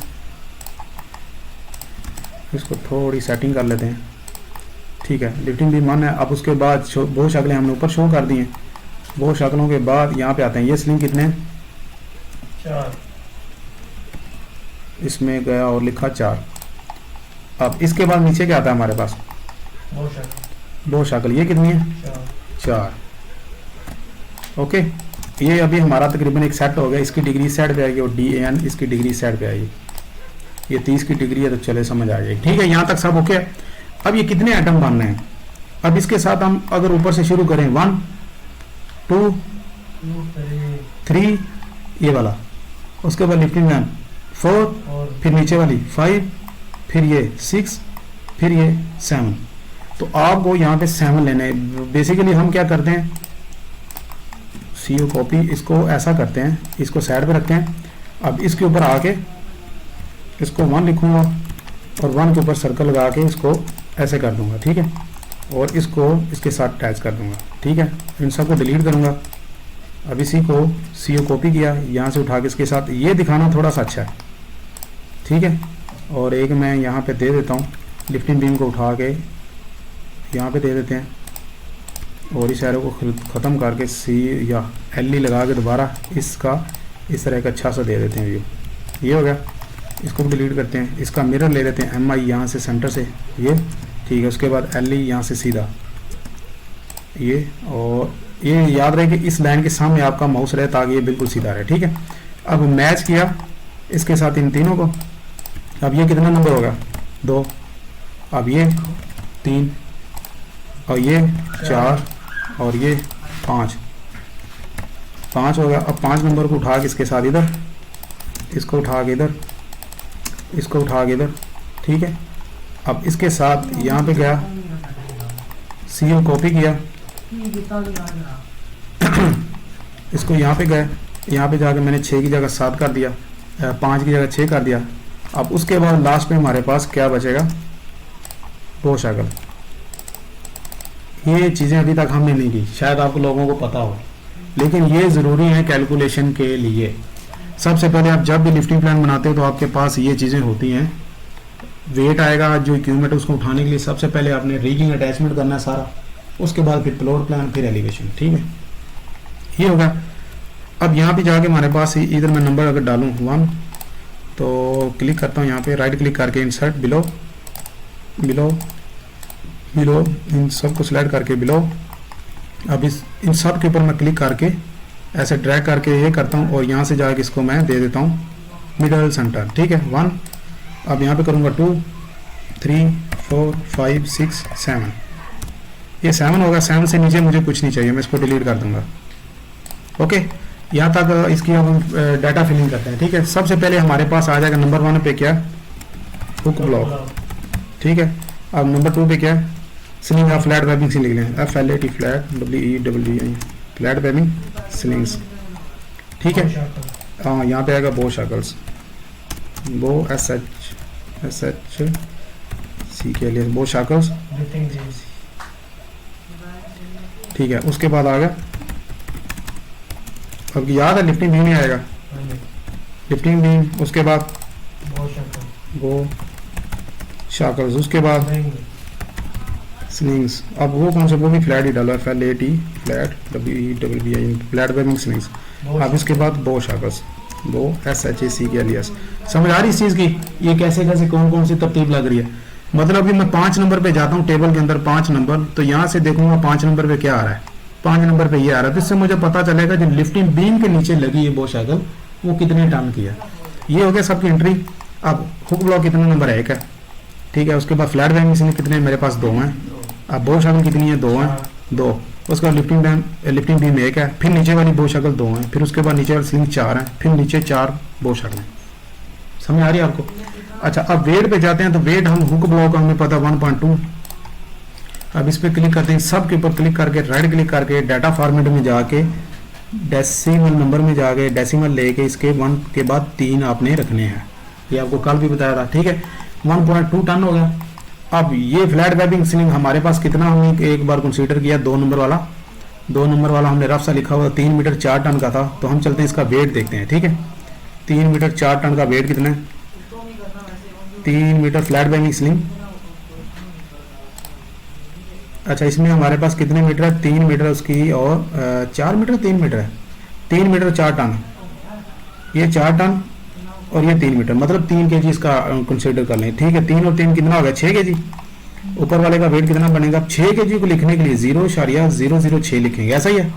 इसको थोड़ी सेटिंग कर लेते हैं, ठीक है, लिफ्टिंग बीम 1 है। अब उसके बाद बहुत शक्लें हमने ऊपर शो कर दी हैं। बहुत शक्लों के बाद यहाँ पे आते हैं, ये स्लिंग कितने हैं 4, इसमें गया और लिखा 4। अब इसके बाद नीचे क्या आता है हमारे पास, बहुत शक्ल, ये कितनी है 4, ओके। ये अभी हमारा तकरीबन एक सेट हो गया। इसकी डिग्री साइड पे आएगी और DAN इसकी डिग्री साइड पे आएगी। ये 30 की डिग्री है तो चले समझ आ जाएगी, ठीक है। यहाँ तक सब ओके। अब ये कितने आइटम बनने हैं, अब इसके साथ हम अगर ऊपर से शुरू करें 1 2 3 ये वाला, उसके बाद लिफ्टिंग मैन 4, फिर नीचे वाली 5, फिर ये 6, फिर ये 7। तो आपको यहाँ पे 7 लेने हैं। बेसिकली हम क्या करते हैं, CO कॉपी, इसको ऐसा करते हैं, इसको साइड पे रखते हैं। अब इसके ऊपर आके इसको 1 लिखूंगा और 1 के ऊपर सर्कल लगा के इसको ऐसे कर दूंगा, ठीक है, और इसको इसके साथ अटैच कर दूंगा, ठीक है। इन सबको डिलीट करूंगा। अब इसी को CO कॉपी किया, यहाँ से उठा के इसके साथ, ये दिखाना थोड़ा सा अच्छा है, ठीक है। और एक मैं यहाँ पे दे देता हूँ, लिफ्टिंग बीम को उठा के यहाँ पे दे देते हैं और इस एरो को ख़त्म करके C या LE लगा के दोबारा इसका इस तरह का अच्छा सा दे देते हैं व्यू। ये हो गया, इसको भी डिलीट करते हैं। इसका मिरर ले लेते हैं MI यहाँ से सेंटर से, ये ठीक है। उसके बाद LE यहाँ से सीधा ये, और ये याद रहे कि इस लाइन के सामने आपका माउस रहे ताकि ये बिल्कुल सीधा रहे, ठीक है। अब मैच किया इसके साथ इन तीनों को। अब ये कितना नंबर होगा 2, अब ये 3 और ये 4 और ये 5 हो गया। अब 5 नंबर को उठा के इसके साथ इधर, इसको उठा के इधर, इसको उठा के इधर, ठीक है। अब इसके साथ यहाँ पे गया, CO कॉपी किया, इसको यहाँ पे गए, यहाँ पे जाके मैंने 6 की जगह 7 कर दिया, 5 की जगह 6 कर दिया। अब उसके बाद लास्ट में हमारे पास क्या बचेगा, दो शक्ल। ये चीज़ें अभी तक हमने नहीं की, शायद आप लोगों को पता हो, लेकिन ये ज़रूरी है कैलकुलेशन के लिए। सबसे पहले आप जब भी लिफ्टिंग प्लान बनाते हो तो आपके पास ये चीज़ें होती हैं। वेट आएगा जो इक्विपमेंट उसको उठाने के लिए, सबसे पहले आपने रिगिंग अटैचमेंट करना है सारा, उसके बाद फिर फ्लोर प्लान, फिर एलिवेशन, ठीक है। ये होगा। अब यहाँ पे जाके हमारे पास इधर मैं नंबर अगर डालूँ 1 तो क्लिक करता हूँ, यहाँ पे राइट क्लिक करके insert below, below below in सब को सिलेक्ट करके बिलो। अब इन सब के ऊपर मैं क्लिक करके ऐसे ड्रैग करके ये करता हूँ और यहाँ से जाके इसको मैं दे देता हूँ मिडल सेंटर, ठीक है 1। अब यहाँ पे करूँगा 2 3 4 5 6 7, ये 7 होगा। 7 से नीचे मुझे कुछ नहीं चाहिए, मैं इसको डिलीट कर दूंगा। ओके, यहाँ तक इसकी अब हम डाटा फिलिंग करते हैं, ठीक है। सबसे पहले हमारे पास आ जाएगा नंबर 1 पे क्या, हुक ब्लॉक, ठीक है। अब नंबर 2 पे क्या, स्लिंग या फ्लैट वेबिंग से लिख लें, FLAT flat WEBBING flat webbing slings, ठीक है। हाँ, यहाँ पे आएगा बो शकल्स, बो SH सी के लिए बो शाकल्स, लिफ्टिंग बीम्स। ठीक है। उसके बाद आ गया, अब याद है लिफ्टिंग बीम ही आएगा, हाँ जी। Lifting beam. उसके बाद बो शक्ल। बो शाकल्स। उसके बाद स्लिंग। स्लिंग्स। अब वो कौन सा, वो भी फ्लैट ही डालो, FLAT, flat, WEBBI, flat webbing slings. बो अब इसके बाद बो शाकल्स, बो SHACKLES। समझ आ रही इस चीज़ की, ये कैसे कैसे कौन कौन सी तरतीब लग रही है। मतलब अभी मैं 5 नंबर पे जाता हूँ टेबल के अंदर, 5 नंबर, तो यहाँ से देखूंगा 5 नंबर पे क्या आ रहा है, 5 नंबर पे ये आ रहा है, तो इससे मुझे पता चलेगा जो लिफ्टिंग बीम के नीचे लगी है बो शाकल वो कितने टन की है। ये हो गया सबकी एंट्री। अब हुक ब्लॉक कितने नंबर है, 1 है, ठीक है। उसके बाद फ्लैट वेबिंग स्लिंग कितने, मेरे पास 2 हैं। अब बो शाकल कितनी है, 2 हैं, 2। उसके बाद लिफ्टिंग बीम 1 है, फिर नीचे वाली बो शाकल 2 हैं, फिर उसके बाद नीचे वाली स्लिंग 4 है, फिर नीचे 4 बो शाकल। समझ आ रही है आपको। अच्छा, अब वेट पे जाते हैं, तो वेट हम हुक ब्लॉक हमें पता 1.2। अब इस पे क्लिक करते हैं, सब के ऊपर क्लिक करके राइट क्लिक करके डाटा फॉर्मेट में जाके डेसिमल नंबर में जाके डेसिमल लेके इसके 1 के बाद 3 आपने रखने हैं, ये आपको कल भी बताया था, ठीक है। 1.2 टन हो गया। अब ये फ्लैट वेबिंग स्लिंग हमारे पास कितना, हमने एक बार कंसीडर किया 2 नंबर वाला, 2 नंबर वाला हमने रफ सा लिखा हुआ 3 मीटर 4 टन का था, तो हम चलते हैं इसका वेट देखते हैं, ठीक है। 3 मीटर 4 टन का वेट कितना है, 3 मीटर फ्लैट वेबिंग स्लिंग। अच्छा, इसमें हमारे पास कितने मीटर है, 3 मीटर उसकी, और 4 मीटर 3 मीटर है, 3 मीटर 4 टन, ये 4 टन और ये 3 मीटर, मतलब 3 kg इसका कंसिडर कर लें, ठीक है। 3 और 3 कितना हो गया, 6 kg। ऊपर वाले का वेट कितना बनेगा, 6 kg को लिखने के लिए 0.006 लिखेंगे, ऐसा ही है,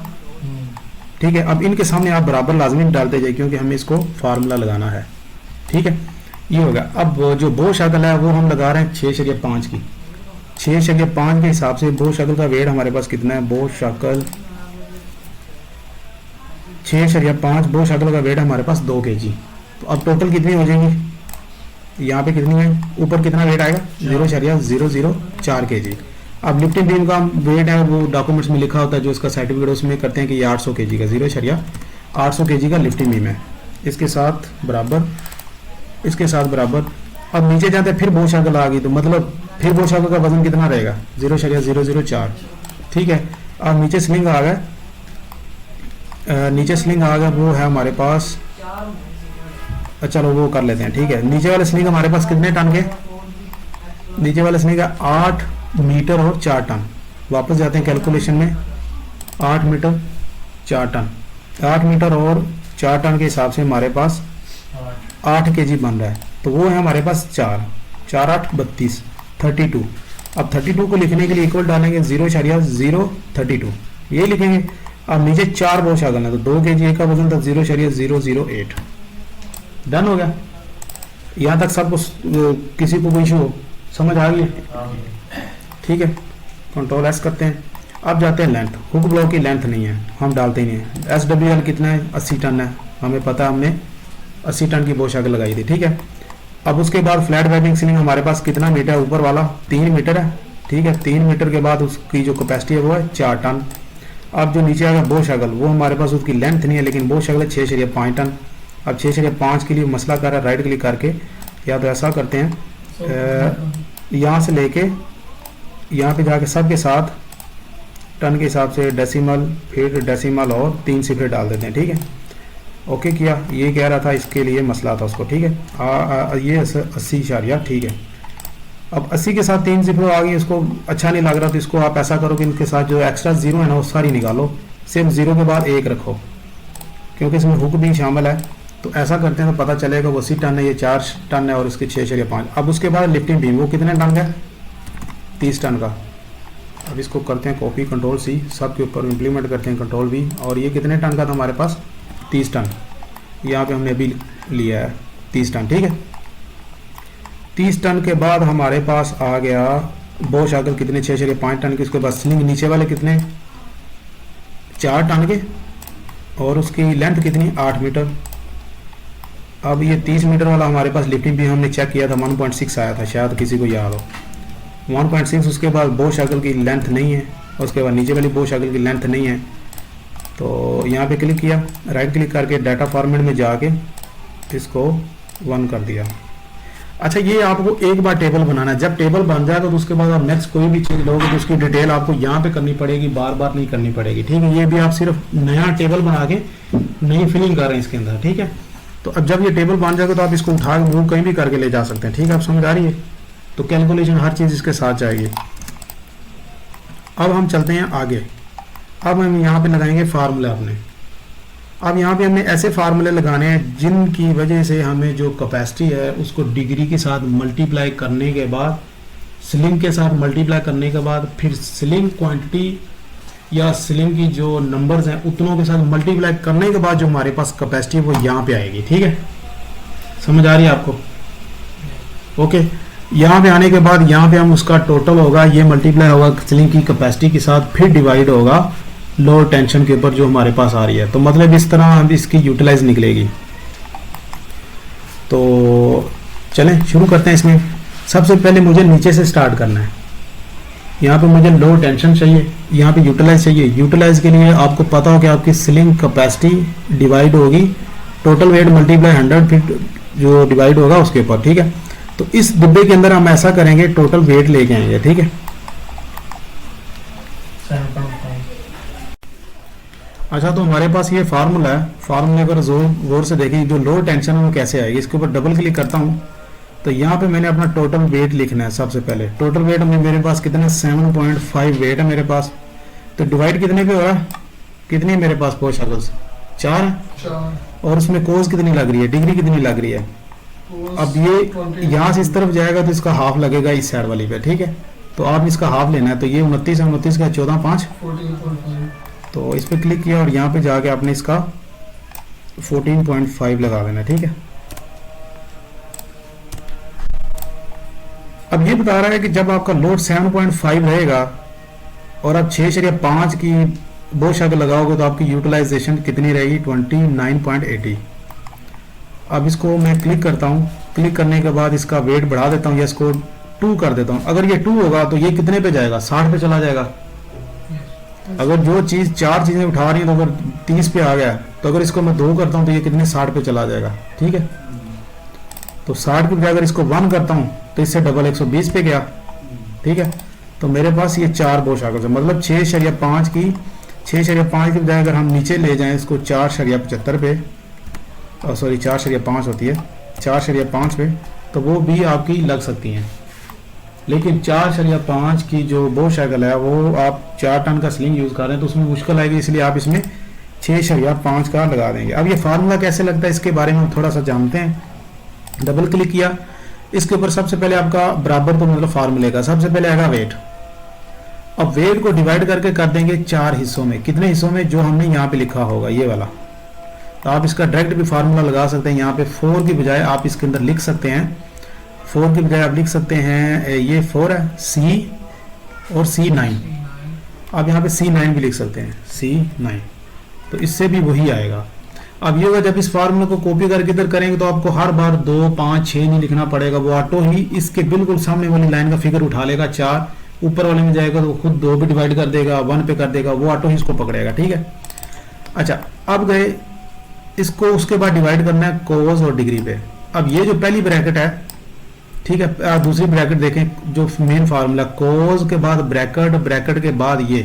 ठीक है। अब इनके सामने आप बराबर लाजमी डालते जाइए, क्योंकि हमें इसको फार्मूला लगाना है, ठीक है। ये होगा। अब जो बो शाकल है वो हम लगा रहे हैं 6.5 की, 6.5 के हिसाब से बो शाकल का वेट हमारे पास कितना है, बो शाकल 6.5, बो शाकल का वेट हमारे पास 2 kg। तो अब टोटल कितनी हो जाएंगी, यहाँ पे कितनी है, ऊपर कितना वेट आएगा, 0.004 kg। अब लिफ्टिंग बीम का वेट है वो डॉक्यूमेंट्स में लिखा होता है, जो इसका सर्टिफिकेट उसमें करते हैं कि ये 800 kg का, 0.800 kg का लिफ्टिंग बीम है, इसके साथ बराबर, इसके साथ बराबर। अब नीचे जाते हैं, फिर बो शाकल आ गई, तो मतलब फिर बो शाकल का वजन कितना रहेगा, 0.004, ठीक है। अब नीचे स्लिंग आ गया, नीचे स्लिंग आ गया, वो है हमारे पास, चलो वो कर लेते हैं, ठीक है। नीचे वाले स्लिंग हमारे पास कितने टन के, नीचे वाले स्लिंग है 8 मीटर और 4 टन। वापस जाते हैं कैलकुलेशन में, 8 मीटर 4 टन, 8 मीटर और 4 टन के हिसाब से हमारे पास 8 kg बन रहा है, तो वो है हमारे पास 4, 4 8 32, 32। अब 32 को लिखने के लिए इक्वल डालेंगे 0.032, ये लिखेंगे। अब नीचे 4 बो शाकल है, तो 2 kg का वजन था 0.008। डन हो गया। यहाँ तक सबको किसी को कोई इशू हो, समझ आ गई है, ठीक है। कंट्रोल S करते हैं। अब जाते हैं लेंथ, हुक ब्लॉक की लेंथ नहीं है, हम डालते ही नहीं है। SWL कितना है, 80 टन है, हमें पता है, हमने 80 टन की बो शाकल लगाई थी, ठीक है। अब उसके बाद फ्लैट वेबिंग स्लिंग हमारे पास कितना मीटर है, ऊपर वाला 3 मीटर है, ठीक है। 3 मीटर के बाद उसकी जो कैपेसिटी है वो है 4 टन। अब जो नीचे आएगा बो शाकल, वो हमारे पास उसकी लेंथ नहीं है, लेकिन बो शाकल 6.5 टन। अब 6.5 के लिए मसला कर रहा है, राइट क्लिक करके, या तो ऐसा करते हैं, यहाँ से लेके यहाँ पे जाके सब के साथ टन के हिसाब से डेसिमल, फिर डेसिमल और 3 सिफरें डाल देते हैं, ठीक है। ओके किया, ये कह रहा था इसके लिए मसला था उसको, ठीक है। ये 80, ठीक है। अब 80 के साथ 3 सिफरें आ गई, इसको अच्छा नहीं लग रहा, तो इसको आप ऐसा करो कि इनके साथ जो एक्स्ट्रा जीरो है ना वो सारी निकालो, सिर्फ जीरो के बाद 1 रखो, क्योंकि इसमें हुक भी शामिल है। तो ऐसा करते हैं तो पता चलेगा वो 80 टन है, ये 4 टन है और इसके 6.5। अब उसके बाद लिफ्टिंग बीम वो कितने टन का, 30 टन का। अब इसको करते हैं कॉपी, कंट्रोल C, सब के ऊपर इम्प्लीमेंट करते हैं, कंट्रोल V, और ये कितने टन का था हमारे पास, 30 टन। यहाँ पे हमने अभी लिया है 30 टन, ठीक है। 30 टन के बाद हमारे पास आ गया बो शाकल कितने, 6.5 टन के। उसके बाद स्लिंग नीचे वाले कितने, 4 टन के, और उसकी लेंथ कितनी, 8 मीटर। अब ये 30 मीटर वाला हमारे पास लिफ्टिंग भी हमने चेक किया था, 1.6 आया था, शायद किसी को याद हो, 1.6। उसके बाद बो शाकल की लेंथ नहीं है, उसके बाद नीचे वाली बो शाकल की लेंथ नहीं है, तो यहाँ पे क्लिक किया, राइट क्लिक करके डाटा फॉर्मेट में जाके इसको 1 कर दिया। अच्छा, ये आपको एक बार टेबल बनाना है। जब टेबल बन जाएगा तो उसके बाद आप नेक्स्ट कोई भी चीज़ लोगे तो उसकी डिटेल आपको यहाँ पे करनी पड़ेगी, बार बार नहीं करनी पड़ेगी। ठीक है, ये भी आप सिर्फ नया टेबल बना के नई फिलिंग कर रहे हैं इसके अंदर। ठीक है, तो अब जब ये टेबल बन जाएगा तो आप इसको उठा के मूव कहीं भी करके ले जा सकते हैं। ठीक है, आप समझ आ रही है? तो कैलकुलेशन हर चीज़ इसके साथ जाएगी। अब हम चलते हैं आगे। अब हम यहाँ पे लगाएंगे फार्मूला अपने। अब यहाँ पे हमने ऐसे फार्मूले लगाने हैं जिनकी वजह से हमें जो कैपेसिटी है उसको डिग्री के साथ मल्टीप्लाई करने के बाद, स्लिंग के साथ मल्टीप्लाई करने के बाद, फिर स्लिंग क्वांटिटी या स्लिंग की जो नंबर्स हैं उतनों के साथ मल्टीप्लाई करने के बाद जो हमारे पास कैपेसिटी है वो यहाँ पे आएगी। ठीक है, समझ आ रही है आपको? ओके, यहाँ पे आने के बाद यहाँ पे हम उसका टोटल होगा, ये मल्टीप्लाई होगा स्लिंग की कैपेसिटी के साथ, फिर डिवाइड होगा लोअर टेंशन के ऊपर जो हमारे पास आ रही है। तो मतलब इस तरह हम इसकी यूटिलाइज निकलेगी। तो चलें शुरू करते हैं इसमें। सबसे पहले मुझे नीचे से स्टार्ट करना है। यहाँ पे मुझे लोअर टेंशन चाहिए, यहाँ पे यूटिलाइज चाहिए। यूटिलाइज के लिए आपको पता हो कि आपकी स्लिंग कैपेसिटी डिवाइड होगी टोटल वेट मल्टीप्लाई 100, फिर जो डिवाइड होगा उसके ऊपर। ठीक है, तो इस डिब्बे के अंदर हम ऐसा करेंगे, टोटल वेट लेके आएंगे। ठीक है, 7.5। अच्छा, तो हमारे पास ये फार्मूला है। फार्मूले पर गौर से देखें, जो लोअर टेंशन है वो कैसे आएगी। इसके ऊपर डबल क्लिक करता हूँ तो यहाँ पे मैंने अपना टोटल वेट लिखना है। सबसे पहले टोटल वेट में मेरे पास कितने 7.5 वेट है मेरे पास। तो डिवाइड कितने पे हो रहा है, कितनी है मेरे पास पोस्ट शक्ल्स 4 है, और उसमें कोस कितनी लग रही है, डिग्री कितनी लग रही है। अब ये यहाँ से इस तरफ जाएगा तो इसका हाफ लगेगा इस साइड वाली पे। ठीक है, तो आप इसका हाफ लेना है। तो ये 29 है, 29 का 14 5, तो इस पर क्लिक किया और यहाँ पे जाके आपने इसका 14.5 लगा देना। ठीक है, अब ये बता रहा है कि जब आपका लोड 7.5 रहेगा और आप 6.5 की बो शक्ल लगाओगे तो आपकी यूटिलाइजेशन कितनी रहेगी, 29.80। अब इसको मैं क्लिक करता हूँ। क्लिक करने के बाद इसका वेट बढ़ा देता हूँ या इसको 2 कर देता हूँ। अगर ये 2 होगा तो ये कितने पे जाएगा, 60 पे चला जाएगा। अगर जो चीज़ 4 चीज़ें उठा रही है तो अगर 30 पे आ गया, तो अगर इसको मैं 2 करता हूँ तो ये कितने 60 पे चला जाएगा। ठीक है, तो 60 के बजाय अगर इसको 1 करता हूँ तो इससे डबल 120 पे गया। ठीक है, तो मेरे पास ये 4 बो शक्ल है, मतलब 6.5 की 6.5 के बजाय अगर हम नीचे ले जाएं इसको 4.75 पे, सॉरी 4.5 होती है, 4.5 पे, तो वो भी आपकी लग सकती हैं। लेकिन 4.5 की जो बो शक्ल है वो आप 4 टन का स्लिंग यूज़ कर रहे हैं तो उसमें मुश्किल आएगी, इसलिए आप इसमें 6.5 का लगा देंगे। अब ये फार्मूला कैसे लगता है इसके बारे में हम थोड़ा सा जानते हैं। डबल क्लिक किया, इसके ऊपर सबसे पहले आपका बराबर तो मतलब फार्मूले का सबसे पहले आएगा वेट। अब वेट को डिवाइड करके कर देंगे 4 हिस्सों में। कितने हिस्सों में, जो हमने यहाँ पे लिखा होगा ये वाला। तो आप इसका डायरेक्ट भी फार्मूला लगा सकते हैं। यहाँ पे 4 की बजाय आप इसके अंदर लिख सकते हैं, 4 की बजाय आप लिख सकते हैं ये 4 है, C और C9। आप यहाँ पे C9 भी लिख सकते हैं, C9, तो इससे भी वही आएगा। अब ये होगा जब इस फार्मूले को कॉपी करके इधर करेंगे तो आपको हर बार 2 5 6 नहीं लिखना पड़ेगा, वो ऑटो ही इसके बिल्कुल सामने वाली लाइन का फिगर उठा लेगा। 4 ऊपर वाले में जाएगा तो खुद 2 पे डिवाइड कर देगा, 1 पे कर देगा, वो ऑटो ही इसको पकड़ेगा। ठीक है, अच्छा अब गए इसको, उसके बाद डिवाइड करना है कोस और डिग्री पे। अब ये जो पहली ब्रैकेट है, ठीक है, दूसरी ब्रैकेट देखें जो मेन फार्मूला, कोस के बाद ब्रैकेट, ब्रैकेट के बाद ये,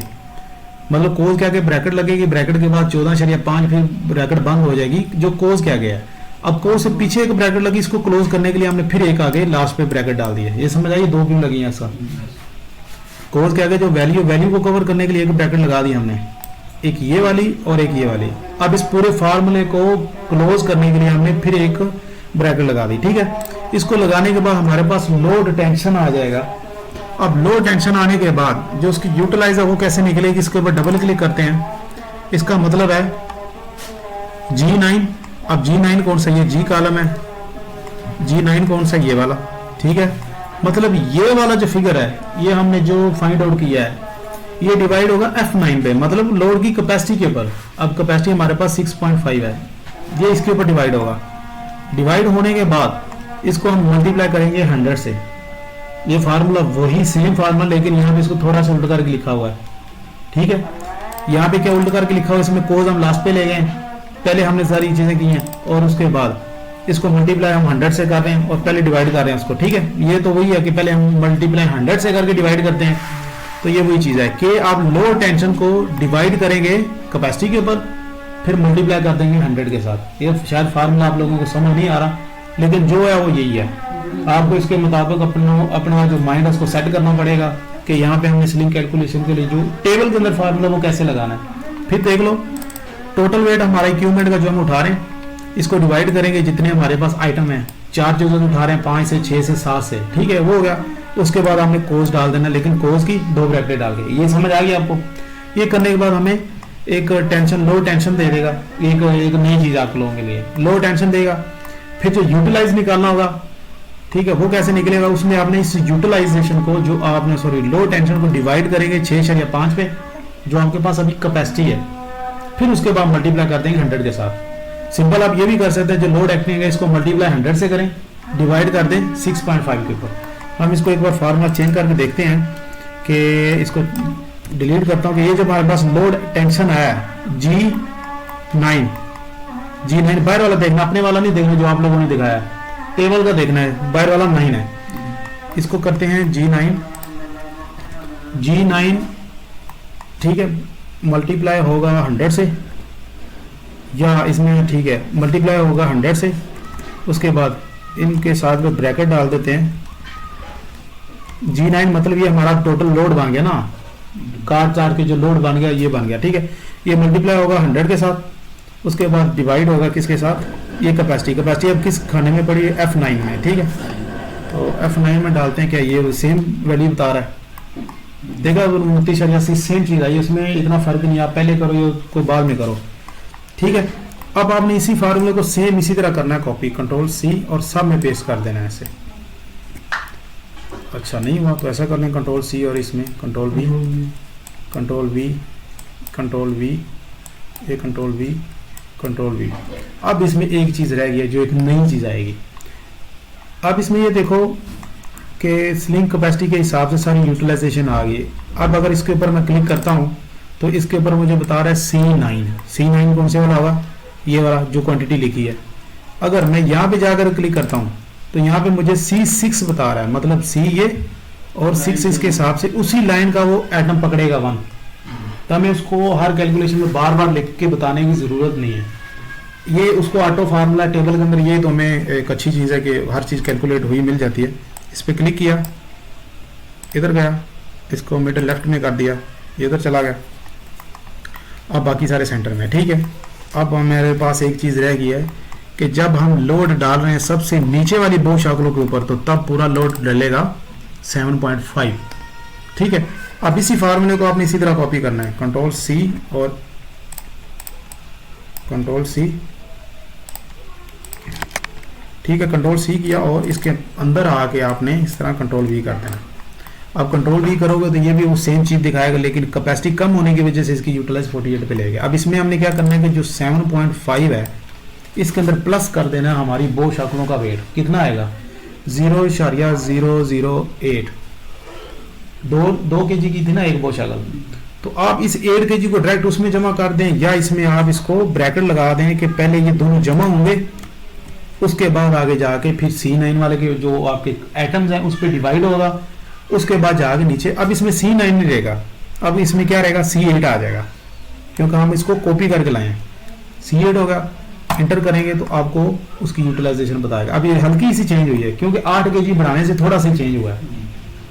मतलब कोस के आगे ब्रैकेट लगेगी, ब्रैकेट के बाद 14.5, फिर ब्रैकेट बंद हो जाएगी जो कोस के आगे है। अब कोस से पीछे एक ब्रैकेट लगी, इसको क्लोज करने के लिए हमने फिर एक आगे लास्ट पे ब्रैकेट डाल दी है। ये समझ आइए 2 क्यों लगी है ऐसा। कोस के आगे जो वैल्यू को कवर करने के लिए एक ब्रैकेट लगा दी हमने, एक ये वाली और एक ये वाली। अब इस पूरे फार्मूले को क्लोज करने के लिए हमने फिर एक ब्रैकेट लगा दी। ठीक है, इसको लगाने के बाद हमारे पास लोड टेंशन आ जाएगा। अब लोड टेंशन आने के बाद जो उसकी यूटिलाइज है वो कैसे निकलेगी, इसके ऊपर डबल क्लिक करते हैं। इसका मतलब है G9। अब G9 कौन सा, ये G कॉलम है, G9 कौन सा, ये वाला। ठीक है, मतलब ये वाला जो फिगर है ये हमने जो फाइंड आउट किया है ये डिवाइड होगा F9 पे, मतलब लोड की कैपेसिटी के ऊपर। अब कैपेसिटी हमारे पास 6.5 है, ये इसके ऊपर डिवाइड होगा। डिवाइड होने के बाद इसको हम मल्टीप्लाई करेंगे 100 से। ये फार्मूला वही सेम फार्मूला, लेकिन यहाँ पे इसको थोड़ा सा उल्टा करके लिखा हुआ है। ठीक है, यहाँ पे क्या उल्टा करके लिखा हुआ है, इसमें कोस हम लास्ट पे ले गए, पहले हमने सारी चीजें की हैं, और उसके बाद इसको मल्टीप्लाई हम 100 से कर रहे हैं और पहले डिवाइड कर रहे हैं उसको, ठीक है। ये तो वही है कि पहले हम मल्टीप्लाई 100 से करके डिवाइड करते हैं, तो ये वही चीज़ है कि आप लो टेंशन को डिवाइड करेंगे कैपेसिटी के ऊपर, फिर मल्टीप्लाई कर देंगे 100 के साथ। ये शायद फार्मूला आप लोगों को समझ नहीं आ रहा, लेकिन जो है वो यही है। आपको इसके मुताबिक अपना जो माइंड है उसको सेट करना पड़ेगा कि यहाँ पे हमने स्लिंग कैलकुलेशन के लिए जो टेबल के अंदर फार्मूला वो कैसे लगाना है। फिर देख लो टोटल वेट हमारा इक्विपमेंट का जो हम उठा रहे हैं, इसको डिवाइड करेंगे जितने हमारे पास आइटम है, 4 चीज़ों से उठा रहे हैं, 5 से 6 से 7 से, ठीक है, वो हो गया। उसके बाद हमने कोस डाल देना, लेकिन कोस की 2 ब्रैकेट डाल के। ये समझ आ गई आपको? ये करने के बाद हमें एक टेंशन, लो टेंशन दे देगा, एक नई चीज़ आप लोगों के लिए लो टेंशन देगा। फिर जो यूटिलाइज निकालना होगा, ठीक है, वो कैसे निकलेगा? उसमें आपने इस यूटिलाइजेशन को जो आपने लो टेंशन को डिवाइड करेंगे 6/5 पे, जो आपके पास अभी कैपेसिटी है, फिर उसके बाद मल्टीप्लाई कर देंगे 100 के साथ। सिंपल आप ये भी कर सकते हैं, जो लोड एक्टिंग है इसको मल्टीप्लाई 100 से करें, डिवाइड कर दें 6.5 के ऊपर। हम इसको एक बार फार्मूला चेंज करके देखते हैं कि इसको डिलीट करता हूँ कि ये जो हमारे पास लोड टेंशन आया G9 बाहर वाला देखना, अपने वाला नहीं देखना जो आप लोगों ने दिखाया, टेबल का देखना है, बाहर वाला 9 है। इसको करते हैं G9, ठीक है, मल्टीप्लाई होगा 100 से, या इसमें ठीक है मल्टीप्लाई होगा 100 से। उसके बाद इनके साथ में ब्रैकेट डाल देते हैं। G9 मतलब ये हमारा टोटल लोड बन गया ना, कार चार के जो लोड बन गया ये बन गया, ठीक है। ये मल्टीप्लाई होगा 100 के साथ, उसके बाद डिवाइड होगा किसके साथ? ये कैपेसिटी अब किस खाने में पड़ी है? F9 में, ठीक है। तो F9 में डालते हैं, क्या ये सेम वैल्यू बता रहा है? देखा 29.86 सेम चीज़ आई, उसमें इतना फर्क नहीं, आप पहले करो या कोई बाद में करो, ठीक है। अब आपने इसी फार्मूले को सेम इसी तरह करना है, कॉपी Ctrl+C और सब में पेस्ट कर देना है ऐसे। अच्छा नहीं हुआ तो ऐसा कर लें Ctrl+C और इसमें Ctrl+V, ये Ctrl+V। अब इसमें एक चीज़ रह गई है जो एक नई चीज़ आएगी। अब इसमें ये देखो कि स्लिंग कैपेसिटी के हिसाब से सारी यूटिलाइजेशन आ गई। अब अगर इसके ऊपर मैं क्लिक करता हूँ तो इसके ऊपर मुझे बता रहा है C9 कौन से वाला होगा? ये वाला जो क्वांटिटी लिखी है। अगर मैं यहाँ पे जाकर क्लिक करता हूँ तो यहाँ पे मुझे C6 बता रहा है, मतलब C ये और 6 इसके हिसाब से उसी लाइन का वो एटम पकड़ेगा 1। तो हमें उसको हर कैलकुलेशन में बार बार लिख के बताने की ज़रूरत नहीं है, ये उसको ऑटो फार्मूला टेबल के अंदर, ये तो हमें एक अच्छी चीज़ है कि हर चीज़ कैलकुलेट हुई मिल जाती है। इस पर क्लिक किया, इधर गया, इसको मिडल लेफ्ट में कर दिया, ये इधर चला गया। अब बाकी सारे सेंटर में, ठीक है। अब मेरे पास एक चीज़ रह गई है कि जब हम लोड डाल रहे हैं सबसे नीचे वाली 2 शाखलों के ऊपर, तो तब पूरा लोड डलेगा 7.5, ठीक है। अब इसी फार्मूले को आपने इसी तरह कॉपी करना है, Ctrl+C और Ctrl+C, ठीक है, Ctrl+C किया और इसके अंदर आके आपने इस तरह Ctrl+V कर देना। अब Ctrl+V करोगे तो ये भी वो सेम चीज़ दिखाएगा, लेकिन कैपेसिटी कम होने की वजह से इसकी यूटिलाइज 48 पे लेगा। अब इसमें हमने क्या करना है कि जो 7.5 है इसके अंदर प्लस कर देना हमारी 2 शक्लों का वेट। कितना आएगा? 0.008, 2 kg की थी ना एक 2 शक्ल, तो आप इस 8 kg को डायरेक्ट उसमें जमा कर दें, या इसमें आप इसको ब्रैकेट लगा दें कि पहले ये दोनों जमा होंगे, उसके बाद आगे जाके फिर C9 वाले के जो आपके एटम्स हैं उस पर डिवाइड होगा, उसके बाद जाके नीचे। अब इसमें C9 नहीं रहेगा, अब इसमें क्या रहेगा? C8 आ जाएगा, क्योंकि हम इसको कॉपी करके लाए हैं। C8 होगा, इंटर करेंगे तो आपको उसकी यूटिलाइजेशन बताएगा। अब ये हल्की सी चेंज हुई है क्योंकि 8 kg बढ़ाने से थोड़ा सा चेंज हुआ है।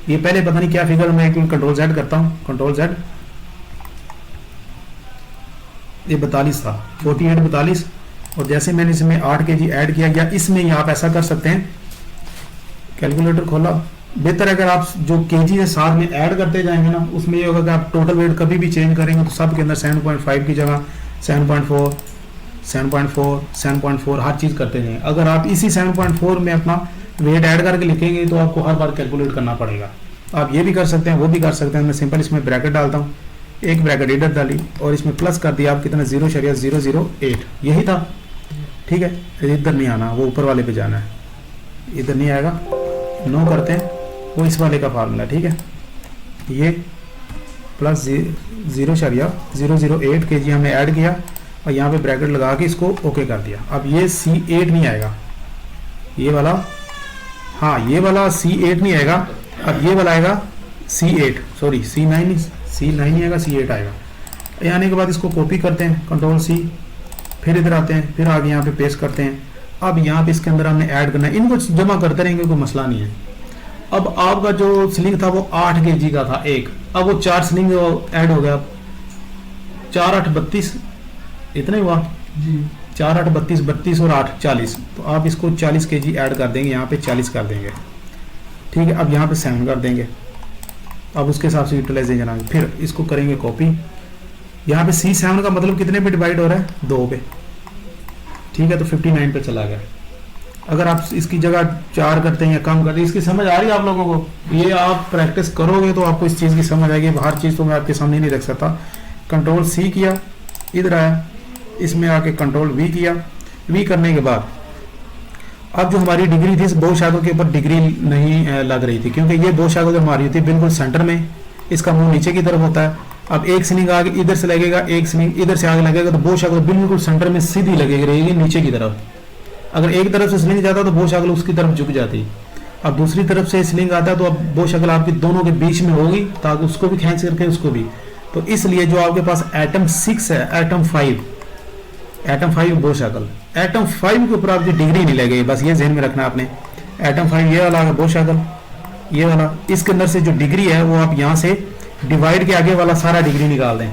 ये पहले पता नहीं क्या फिगर, मैं Ctrl+Z करता हूँ, Ctrl+Z, ये 42 था, 48 और जैसे मैंने इसमें 8 kg ऐड किया, या इसमें आप ऐसा कर सकते हैं, कैलकुलेटर खोला, बेहतर अगर आप जो kg है साथ में ऐड करते जाएंगे ना, उसमें ये होगा कि आप टोटल वेट कभी भी चेंज करेंगे तो सब के अंदर 7.5 की जगह 7.4 हर चीज़ करते जाएंगे। अगर आप इसी 7.4 में अपना वेट ऐड करके लिखेंगे तो आपको हर बार कैलकुलेट करना पड़ेगा। आप ये भी कर सकते हैं, वो भी कर सकते हैं। मैं सिंपल इसमें ब्रैकेट डालता हूँ, एक ब्रैकेट इधर डाली और इसमें प्लस कर दिया, आप कितना 0.008 यही था, ठीक है। इधर नहीं आना, वो ऊपर वाले पे जाना है, इधर नहीं आएगा, नो करते हैं, वो इस वाले का फार्मूला, ठीक है। ये प्लस 0.008 kg हमने ऐड किया और यहाँ पे ब्रैकेट लगा के इसको ओके कर दिया। अब ये C8 नहीं आएगा, ये वाला, हाँ ये वाला C8 नहीं आएगा, अब ये वाला आएगा C8, सॉरी C9 नहीं आएगा, C8 आएगा। ये आने के बाद इसको कॉपी करते हैं, कंट्रोल C, फिर इधर आते हैं, फिर आगे यहाँ पे पेस्ट करते हैं। अब यहाँ पे इसके अंदर हमने ऐड करना है, इनको जमा करते रहेंगे, कोई मसला नहीं है। अब आपका जो स्लिंग था वो 8 kg का था एक, अब वो 4 स्लिंग ऐड हो गया, 4 8 32, इतना ही हुआ जी 4 8 32, 32 और 8 40, तो आप इसको 40 kg ऐड कर देंगे, यहाँ पे 40 कर देंगे, ठीक है। अब यहाँ पे 7 कर देंगे, अब उसके हिसाब से यूटिलाइजेशन आएंगे, फिर इसको करेंगे कॉपी। यहाँ पे C7 का मतलब कितने पे डिवाइड हो रहा है, 2 पे, ठीक है, तो 59 पे चला गया। अगर आप इसकी जगह 4 करते हैं या कम करते हैं, इसकी समझ आ रही है आप लोगों को? ये आप प्रैक्टिस करोगे तो आपको इस चीज़ की समझ आएगी। हर चीज़ तो मैं आपके सामने नहीं रख सकता। कंट्रोल C किया, इधर आया, इसमें आके कंट्रोल V किया, V करने के बाद अब जो हमारी डिग्री थी इस बो शैडो के ऊपर डिग्री नहीं लग रही थी, क्योंकि ये बो शैडो जो हमारी होती है बिल्कुल सेंटर में, इसका मुंह नीचे की तरफ होता है। अब एक स्लिंग आगे इधर से लगेगा, एक स्लिंग इधर से आगे लगेगा, तो बो शैडो बिल्कुल सेंटर में सीधी लगेगी, रहेगी नीचे की तरफ। अगर एक तरफ से स्लिंग जाता तो बो शैडो उसकी तरफ झुक जाती। अब दूसरी तरफ से स्लिंग आता है तो अब बो शैडो आपकी दोनों के बीच में होगी, ताकि उसको भी खींच करके उसको भी। तो इसलिए जो आपके पास एटम 6 है, एटम 5 बो शैडो, एटम 5 के ऊपर आपकी डिग्री नहीं लगेगी, बस ये ध्यान में रखना आपने। एटम 5 ये वाला है बो शैडो, ये वाला, इसके अंदर से जो डिग्री है वो आप यहाँ से डिवाइड के आगे वाला सारा डिग्री निकाल दें।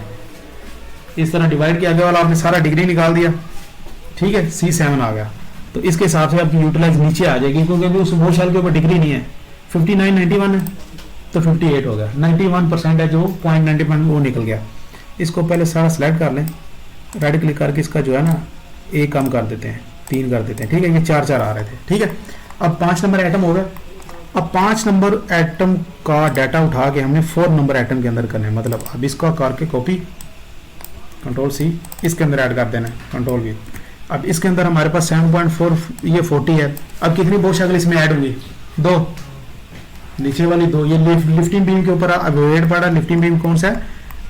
इस तरह डिवाइड के आगे वाला आपने सारा डिग्री निकाल दिया, ठीक है, C7 आ गया। तो इसके हिसाब से आपकी यूटिलाइज नीचे आ जाएगी, क्योंकि अभी उस बो शैडो के ऊपर डिग्री नहीं है। 59 91 है तो 58 हो गया, 91% है जो 0.91 वो निकल गया। इसको पहले सारा सेलेक्ट कर लें, राइट क्लिक करके इसका जो है ना एक कम कर देते हैं, 3 कर देते हैं, ठीक है। ये 4 4 आ रहे थे, ठीक है। अब 5 नंबर एटम हो गया। अब 5 नंबर एटम का डाटा उठा के हमने 4 नंबर एटम के अंदर करना है, मतलब अब इसका करके कॉपी, कंट्रोल C, इसके अंदर ऐड कर देना है, कंट्रोल V। अब इसके अंदर हमारे पास 7.4 ये 40 है। अब कितनी बो शैडो इसमें ऐड होंगी, 2, नीचे वाली 2। ये लिफ्टिंग बीम के ऊपर अब वेट पड़ा, लिफ्टिंग बीम कौन सा है,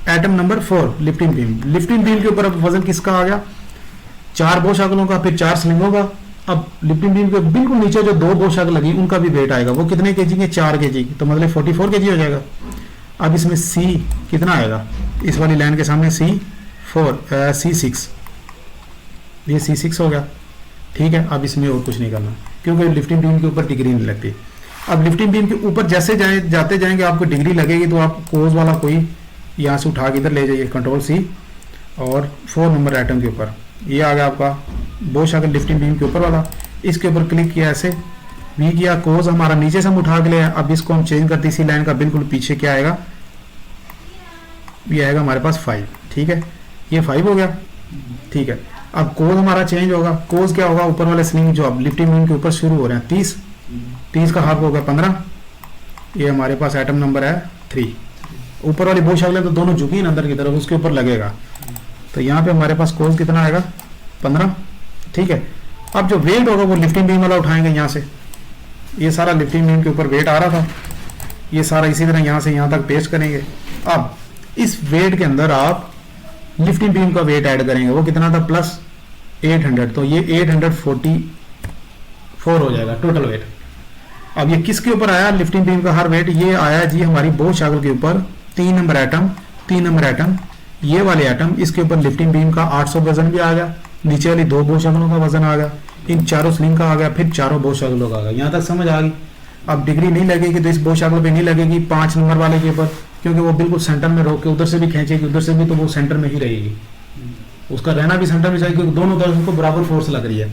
atom number 4 lifting beam. Lifting beam के ऊपर अब वजन किसका आ गया, 4 बो शैडो का, फिर 4 स्लिंगों का। अब लिफ्टिंग बीम के बिल्कुल नीचे जो 2 बो शैडो लगी उनका भी वेट आएगा, वो कितने केजी के, 4 केजी, तो मतलब 44 केजी हो जाएगा। अब इसमें C कितना आएगा, इस वाली लाइन के सामने C6, ये C6 हो गया, ठीक है। अब इसमें और कुछ नहीं करना, क्योंकि लिफ्टिंग बीम के ऊपर डिग्री नहीं लगती। अब लिफ्टिंग बीम के ऊपर जैसे जाते जाएंगे आपको डिग्री लगेगी, तो आप कोज वाला कोई यहाँ से उठा के इधर ले जाइए, कंट्रोल C, और 4 नंबर आइटम के ऊपर ये आ गया आपका बो शैडो लिफ्टिंग बीम के ऊपर वाला। इसके ऊपर क्लिक किया, ऐसे V किया, कोज हमारा नीचे से हम उठा के ले। अब इसको हम चेंज करते इसी लाइन का बिल्कुल पीछे क्या आएगा, ये आएगा हमारे पास 5, ठीक है, ये 5 हो गया, ठीक है। अब कोज हमारा चेंज होगा, कोज क्या होगा, ऊपर वाले स्लिंग जो अब लिफ्टिंग बीम के ऊपर शुरू हो रहे हैं 30 का हाफ हो गया 15, ये हमारे पास आइटम नंबर है 3। ऊपर वाली बो शैडो तो दोनों झुकी अंदर की तरफ, उसके ऊपर लगेगा, तो यहाँ पे हमारे पास कोज कितना आएगा, 15, ठीक है। अब जो वेट होगा वो लिफ्टिंग बीम वाला उठाएंगे यहाँ से, ये सारा लिफ्टिंग बीम के ऊपर वेट आ रहा था, ये सारा इसी तरह यहाँ से यहाँ तक पेस्ट करेंगे। अब इस वेट के अंदर आप लिफ्टिंग बीम का वेट ऐड करेंगे, वो कितना था, प्लस 800, तो ये 844 हो जाएगा टोटल वेट। अब ये किसके ऊपर आया, लिफ्टिंग बीम का हर वेट, ये आया जी हमारी बो शैडो के ऊपर 3 नंबर आइटम, ये वाले आइटम, इसके ऊपर लिफ्टिंग बीम का 800 वजन भी आ गया, नीचे वाली 2 बो शैडो का वजन आ गया, इन चारों स्लिंग का आ गया, फिर चारों बो शैडो का आ गया। यहाँ तक समझ आ गई। अब डिग्री नहीं लगेगी तो इस बो शैडो पे नहीं लगेगी 5 नंबर वाले के ऊपर, क्योंकि वो बिल्कुल सेंटर में रोक के उधर से भी खींचेगी, उधर से भी, तो वो सेंटर में ही रहेगी, उसका रहना भी सेंटर में चाहिए, क्योंकि दोनों तरफ उसको बराबर फोर्स लग रही है।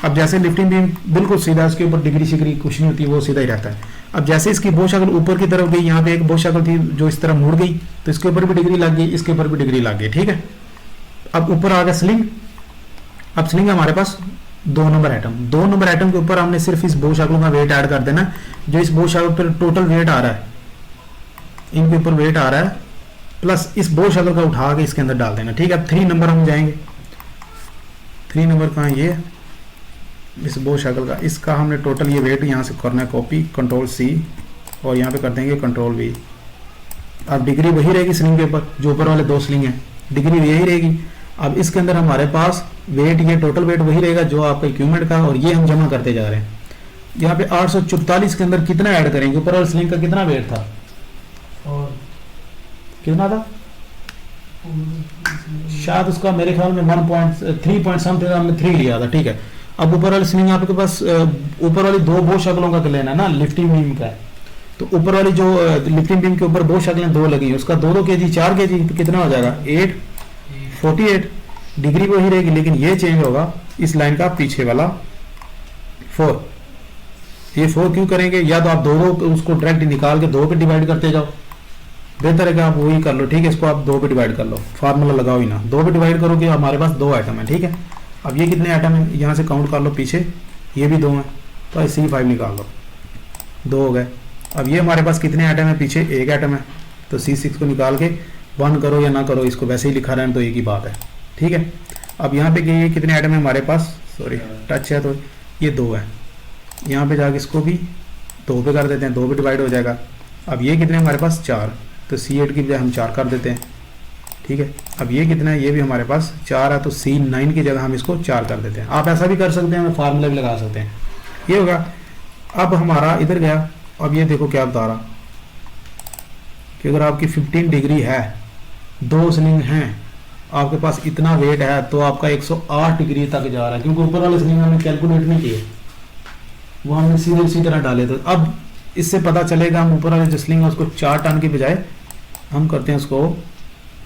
अब जैसे लिफ्टिंग बीम बिल्कुल सीधा, उसके ऊपर डिग्री शिग्री कुछ नहीं होती, वो सीधा ही रहता है। अब जैसे इसकी बो शैडो ऊपर की तरफ गई, यहाँ पे एक बो शैडो थी जो इस तरह मुड़ गई, तो इसके ऊपर भी डिग्री लग गई, इसके ऊपर भी डिग्री लग गई, ठीक है। अब ऊपर आ गया स्लिंग। अब स्लिंग हमारे पास 2 नंबर आइटम के ऊपर हमने सिर्फ इस बो शैडो का वेट ऐड कर देना, जो इस बो शैडो पर टोटल वेट आ रहा है, इनके ऊपर वेट आ रहा है, प्लस इस बो शैडो का उठा के इसके अंदर डाल देना, ठीक है। अब 3 नंबर हम जाएंगे, 3 नंबर कहाँ, ये इस बो शैडो का, इसका हमने टोटल ये वेट यहाँ से करना है कॉपी, कंट्रोल C, और यहाँ पे कर देंगे कंट्रोल V। अब डिग्री वही रहेगी स्लिंग के ऊपर, जो ऊपर वाले 2 स्लिंग हैं, डिग्री यही रहेगी। अब इसके अंदर हमारे पास वेट, ये टोटल वेट वही रहेगा जो आपका इक्विपमेंट का, और ये हम जमा करते जा रहे हैं। यहाँ पे 844 के अंदर कितना ऐड करेंगे? ऊपर वाले स्लिंग का कितना वेट था? और कितना था? शायद उसका मेरे ख्याल में 1.3 पॉइंट समथिंग हमने 3 लिया था, ठीक है। अब ऊपर वाली स्लिंग आपके पास ऊपर वाली दो बो शक्लों का लेना है ना, लिफ्टिंग बीम का है। तो ऊपर वाली जो लिफ्टिंग बीम के ऊपर बो शक्लें दो लगी हैं, उसका 2-2 kg 4 kg तो कितना हो जाएगा? 848 डिग्री वही रहेगी, लेकिन ये चेंज होगा इस लाइन का पीछे वाला 4। ये 4 क्यों करेंगे? या तो आप 2 उसको डायरेक्ट निकाल के 2 पे डिवाइड करते जाओ, बेहतर है कि आप वही कर लो, ठीक है। इसको आप 2 पे डिवाइड कर लो, फार्मूला लगाओ ही ना, 2 पे डिवाइड करोगे हमारे पास 2 आइटम है, ठीक है। अब ये कितने आइटम है यहाँ से काउंट कर लो, पीछे ये भी 2 हैं, तो C5 निकाल लो, 2 हो गए। अब ये हमारे पास कितने आइटम है? पीछे 1 आइटम है, तो C6 को निकाल के 1 करो या ना करो, इसको वैसे ही लिखा रहने तो एक ही बात है, ठीक है। अब यहाँ पे ये कितने आइटम है हमारे पास? सॉरी टच है तो ये 2 है, यहाँ पे जाके इसको भी 2 पे कर देते हैं, 2 पे डिवाइड हो जाएगा। अब ये कितने हमारे पास? 4, तो C8 की बजाय हम 4 कर देते हैं, ठीक है। अब ये कितना है? ये भी हमारे पास 4 है, तो C9 की जगह हम इसको 4 कर देते हैं। आप ऐसा भी कर सकते हैं, फार्मूला भी लगा सकते हैं, ये होगा। अब हमारा इधर गया, अब ये देखो क्या बता रहा कि अगर आपकी 15 डिग्री है, 2 स्लिंग हैं, आपके पास इतना वेट है, तो आपका 108 डिग्री तक जा रहा है, क्योंकि ऊपर वाले स्लिंग हमने कैलकुलेट नहीं किए, वो हमने सीधे इसी तरह डाले थे। अब इससे पता चलेगा, हम ऊपर वाले जो स्लिंग है उसको 4 टन की बजाय हम करते हैं उसको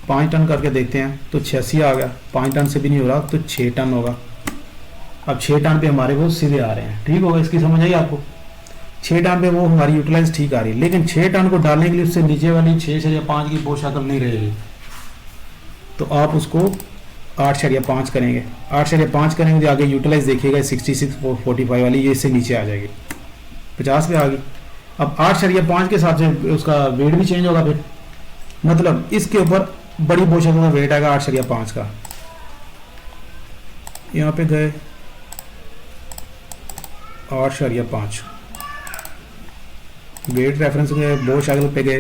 5 टन करके देखते हैं, तो 86 आ गया। 5 टन से भी नहीं हो रहा तो 6 टन होगा। अब 6 टन पे हमारे वो सीधे आ रहे हैं, ठीक होगा। इसकी समझ आई आपको? 6 टन पे वो हमारी यूटिलाइज ठीक आ रही है, लेकिन 6 टन को डालने के लिए उससे नीचे वाली 6 या 5 की बो शक्ल नहीं रहेगी, तो आप उसको 8.5 करेंगे। 8.5 करेंगे तो आगे यूटिलाइज देखिएगा 6645 वाली, ये इससे नीचे आ जाएगी, 50 पे आ गई। अब 8.5 के हिसाब से उसका वेट भी चेंज होगा, फिर मतलब इसके ऊपर बड़ी बो शक्ल का वेट आएगा 8.5 का। यहाँ पे गए 8.5 वेट रेफरेंस गए, बो शक्ल पे गए,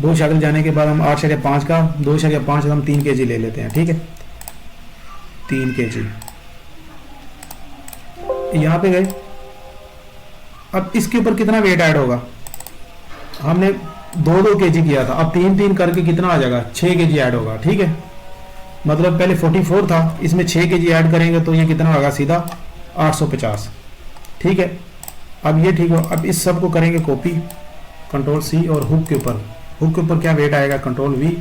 बो शक्ल जाने के बाद हम 8.5 का 2.5 हम 3 kg ले लेते हैं, ठीक है। 3 kg यहाँ पे गए। अब इसके ऊपर कितना वेट ऐड होगा? हमने 2-2 kg किया था, अब 3-3 करके कितना आ जाएगा? 6 kg ऐड होगा, ठीक है। मतलब पहले 44 था, इसमें 6 kg ऐड करेंगे तो ये कितना होगा? सीधा 850, ठीक है। अब ये ठीक हो। अब इस सब को करेंगे कॉपी, कंट्रोल C, और हुक के ऊपर क्या वेट आएगा? Control V।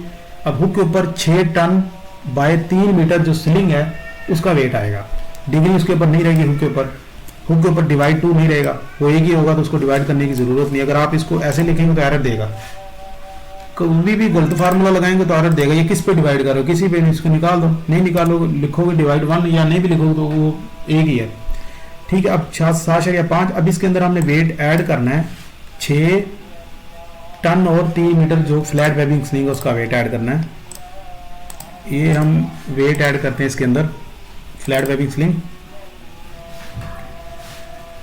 अब हुक के ऊपर 6 टन बाय 3 मीटर जो स्लिंग है उसका वेट आएगा। डिग्री उसके ऊपर नहीं रहेगी, हुक के ऊपर डिवाइड 2 नहीं रहेगा, वो एक ही होगा, तो उसको डिवाइड करने की जरूरत नहीं। अगर आप इसको ऐसे लिखेंगे तो एरर देगा, कभी भी गलत फार्मूला लगाएंगे तो एरर देगा। ये किस पे डिवाइड करो? किसी पे नहीं, इसको निकाल दो। नहीं निकालो, लिखोगे डिवाइड 1 या नहीं भी लिखोगे तो वो एक ही है, ठीक है। अब 7.5। अब इसके अंदर हमने वेट ऐड करना है 6 टन और 3 मीटर जो फ्लैट वेबिंग स्लिंग है उसका वेट ऐड करना है। ये हम वेट ऐड करते हैं इसके अंदर, फ्लैट वेबिंग स्लिंग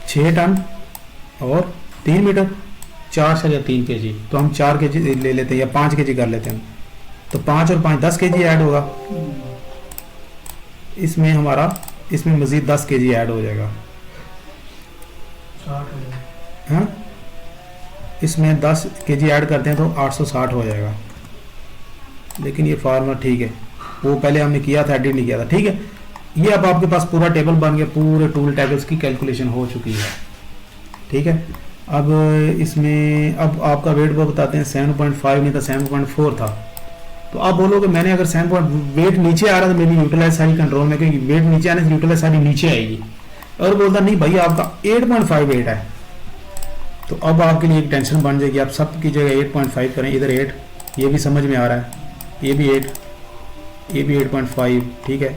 6 टन और 3 मीटर 4.3 kg, तो हम 4 kg ले लेते हैं या 5 kg कर लेते हैं, तो 5 और 5 10 kg ऐड होगा इसमें हमारा, इसमें मजीद 10 kg ऐड हो जाएगा। 60 हाँ, इसमें 10 kg ऐड करते हैं तो 860 हो जाएगा। लेकिन ये फार्मूला ठीक है, वो पहले हमने किया था, एडिट नहीं किया था, ठीक है। ये अब आपके पास पूरा टेबल बन गया, पूरे टूल टेबल्स की कैलकुलेशन हो चुकी है, ठीक है। अब इसमें अब आपका वेट वो बताते हैं 7.5 नहीं था, 7.4 था। तो आप बोलोगे मैंने अगर 7 वेट नीचे आ रहा तो मेरी यूटिलाइज सारी कंट्रोल में, क्योंकि वेट नीचे आने से यूटिलाइज सारी नीचे आएगी। और बोलता नहीं भाई आपका 8.5 वेट है, तो अब आपके लिए एक टेंशन बन जाएगी। आप सब की जगह 8.5 करें, इधर 8, ये भी समझ में आ रहा है, ये भी 8, ये भी 8.5, ठीक है।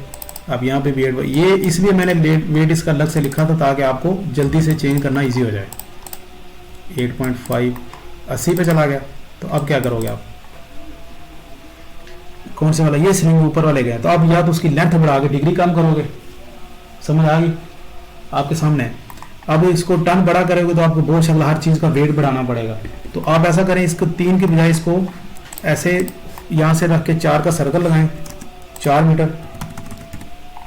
अब यहाँ पे भी 8, ये इसलिए मैंने वेट इसका अलग से लिखा था ताकि आपको जल्दी से चेंज करना ईजी हो जाए। 8.5 80 पे चला गया, तो अब क्या करोगे आप? कौन से वाला? ये स्लिंग ऊपर वाले गए, तो अब या तो उसकी लेंथ बढ़ा के डिग्री कम करोगे, समझ आ गई आपके सामने। अब इसको टन बड़ा करोगे तो आपको बहुत शक्ल हर चीज़ का वेट बढ़ाना पड़ेगा। तो आप ऐसा करें, इसको 3 के बजाय इसको ऐसे यहाँ से रख के 4 का सर्कल लगाएं, 4 मीटर।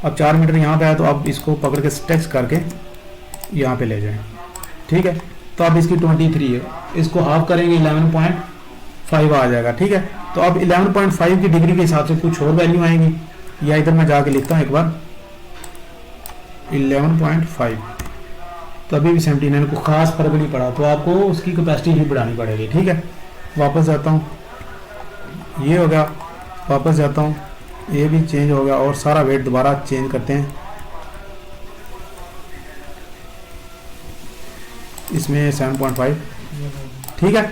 अब 4 मीटर यहाँ पे आया तो आप इसको पकड़ के स्ट्रेच करके यहाँ पे ले जाएं, ठीक है। तो अब इसकी 23 है, इसको हाफ करेंगे 11.5 आ जाएगा। ठीक है, तो अब 11.5 की डिग्री के हिसाब से कुछ और वैल्यू आएंगी, या इधर मैं जाके लिखता हूँ एक बार 11.5, तो अभी भी 79 को खास फर्क नहीं पड़ा, तो आपको उसकी कैपेसिटी ही बढ़ानी पड़ेगी। ठीक है, वापस जाता हूँ, ये हो गया, वापस जाता हूँ, ये भी चेंज हो गया, और सारा वेट दोबारा चेंज करते हैं। इसमें 7.5। ठीक है,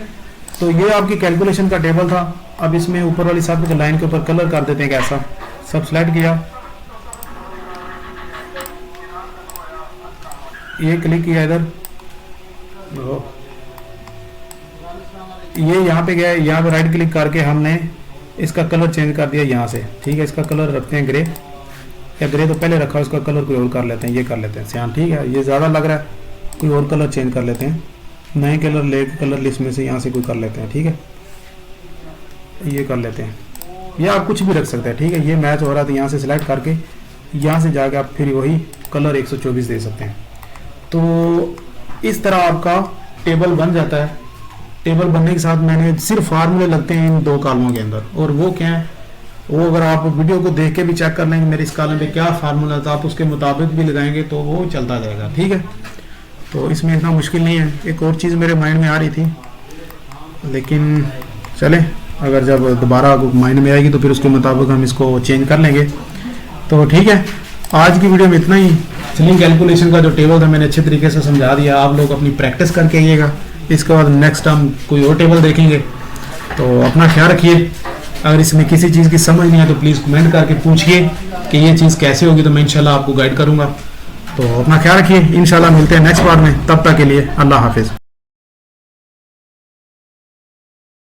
तो ये आपकी कैलकुलेशन का टेबल था। अब इसमें ऊपर वाली सब लाइन के ऊपर कलर कर देते हैं कैसा। सब सेलेक्ट किया, ये क्लिक किया इधर, ये यहाँ पे गया, यहाँ पे राइट क्लिक करके हमने इसका कलर चेंज कर दिया यहाँ से। ठीक है, इसका कलर रखते हैं ग्रे, या ग्रे तो पहले रखा, इसका कलर कोई और कर लेते हैं, ये कर लेते हैं सियान। ठीक है, ये ज़्यादा लग रहा है, कोई और कलर चेंज कर लेते हैं, नए कलर ले कलर लिस्ट में से यहाँ से कोई कर लेते हैं। ठीक है, ये कर लेते हैं, या आप कुछ भी रख सकते हैं। ठीक है, ये मैच हो रहा है तो यहाँ से सिलेक्ट करके यहाँ से जाके आप फिर वही कलर 124 दे सकते हैं। तो इस तरह आपका टेबल बन जाता है। टेबल बनने के साथ मैंने सिर्फ फार्मूले लगते हैं इन 2 कॉलमों के अंदर, और वो क्या है, वो अगर आप वीडियो को देख के भी चेक कर लेंगे मेरे इस कॉलम पे क्या फार्मूला था, आप उसके मुताबिक भी लगाएंगे तो वो चलता जाएगा। ठीक है, तो इसमें इतना मुश्किल नहीं है। एक और चीज़ मेरे माइंड में आ रही थी, लेकिन चले, अगर जब दोबारा माइंड में आएगी तो फिर उसके मुताबिक हम इसको चेंज कर लेंगे। तो ठीक है, आज की वीडियो में इतना ही। स्लिंग कैलकुलेशन का जो टेबल था मैंने अच्छे तरीके से समझा दिया, आप लोग अपनी प्रैक्टिस करके आइएगा। इसके बाद नेक्स्ट हम कोई और टेबल देखेंगे। तो अपना ख्याल रखिए। अगर इसमें किसी चीज़ की समझ नहीं है तो प्लीज़ कमेंट करके पूछिए कि ये चीज़ कैसे होगी, तो मैं इंशाल्लाह आपको गाइड करूँगा। तो अपना ख्याल रखिए, इंशाल्लाह मिलते हैं नेक्स्ट पार्ट में। तब तक के लिए अल्लाह हाफिज़।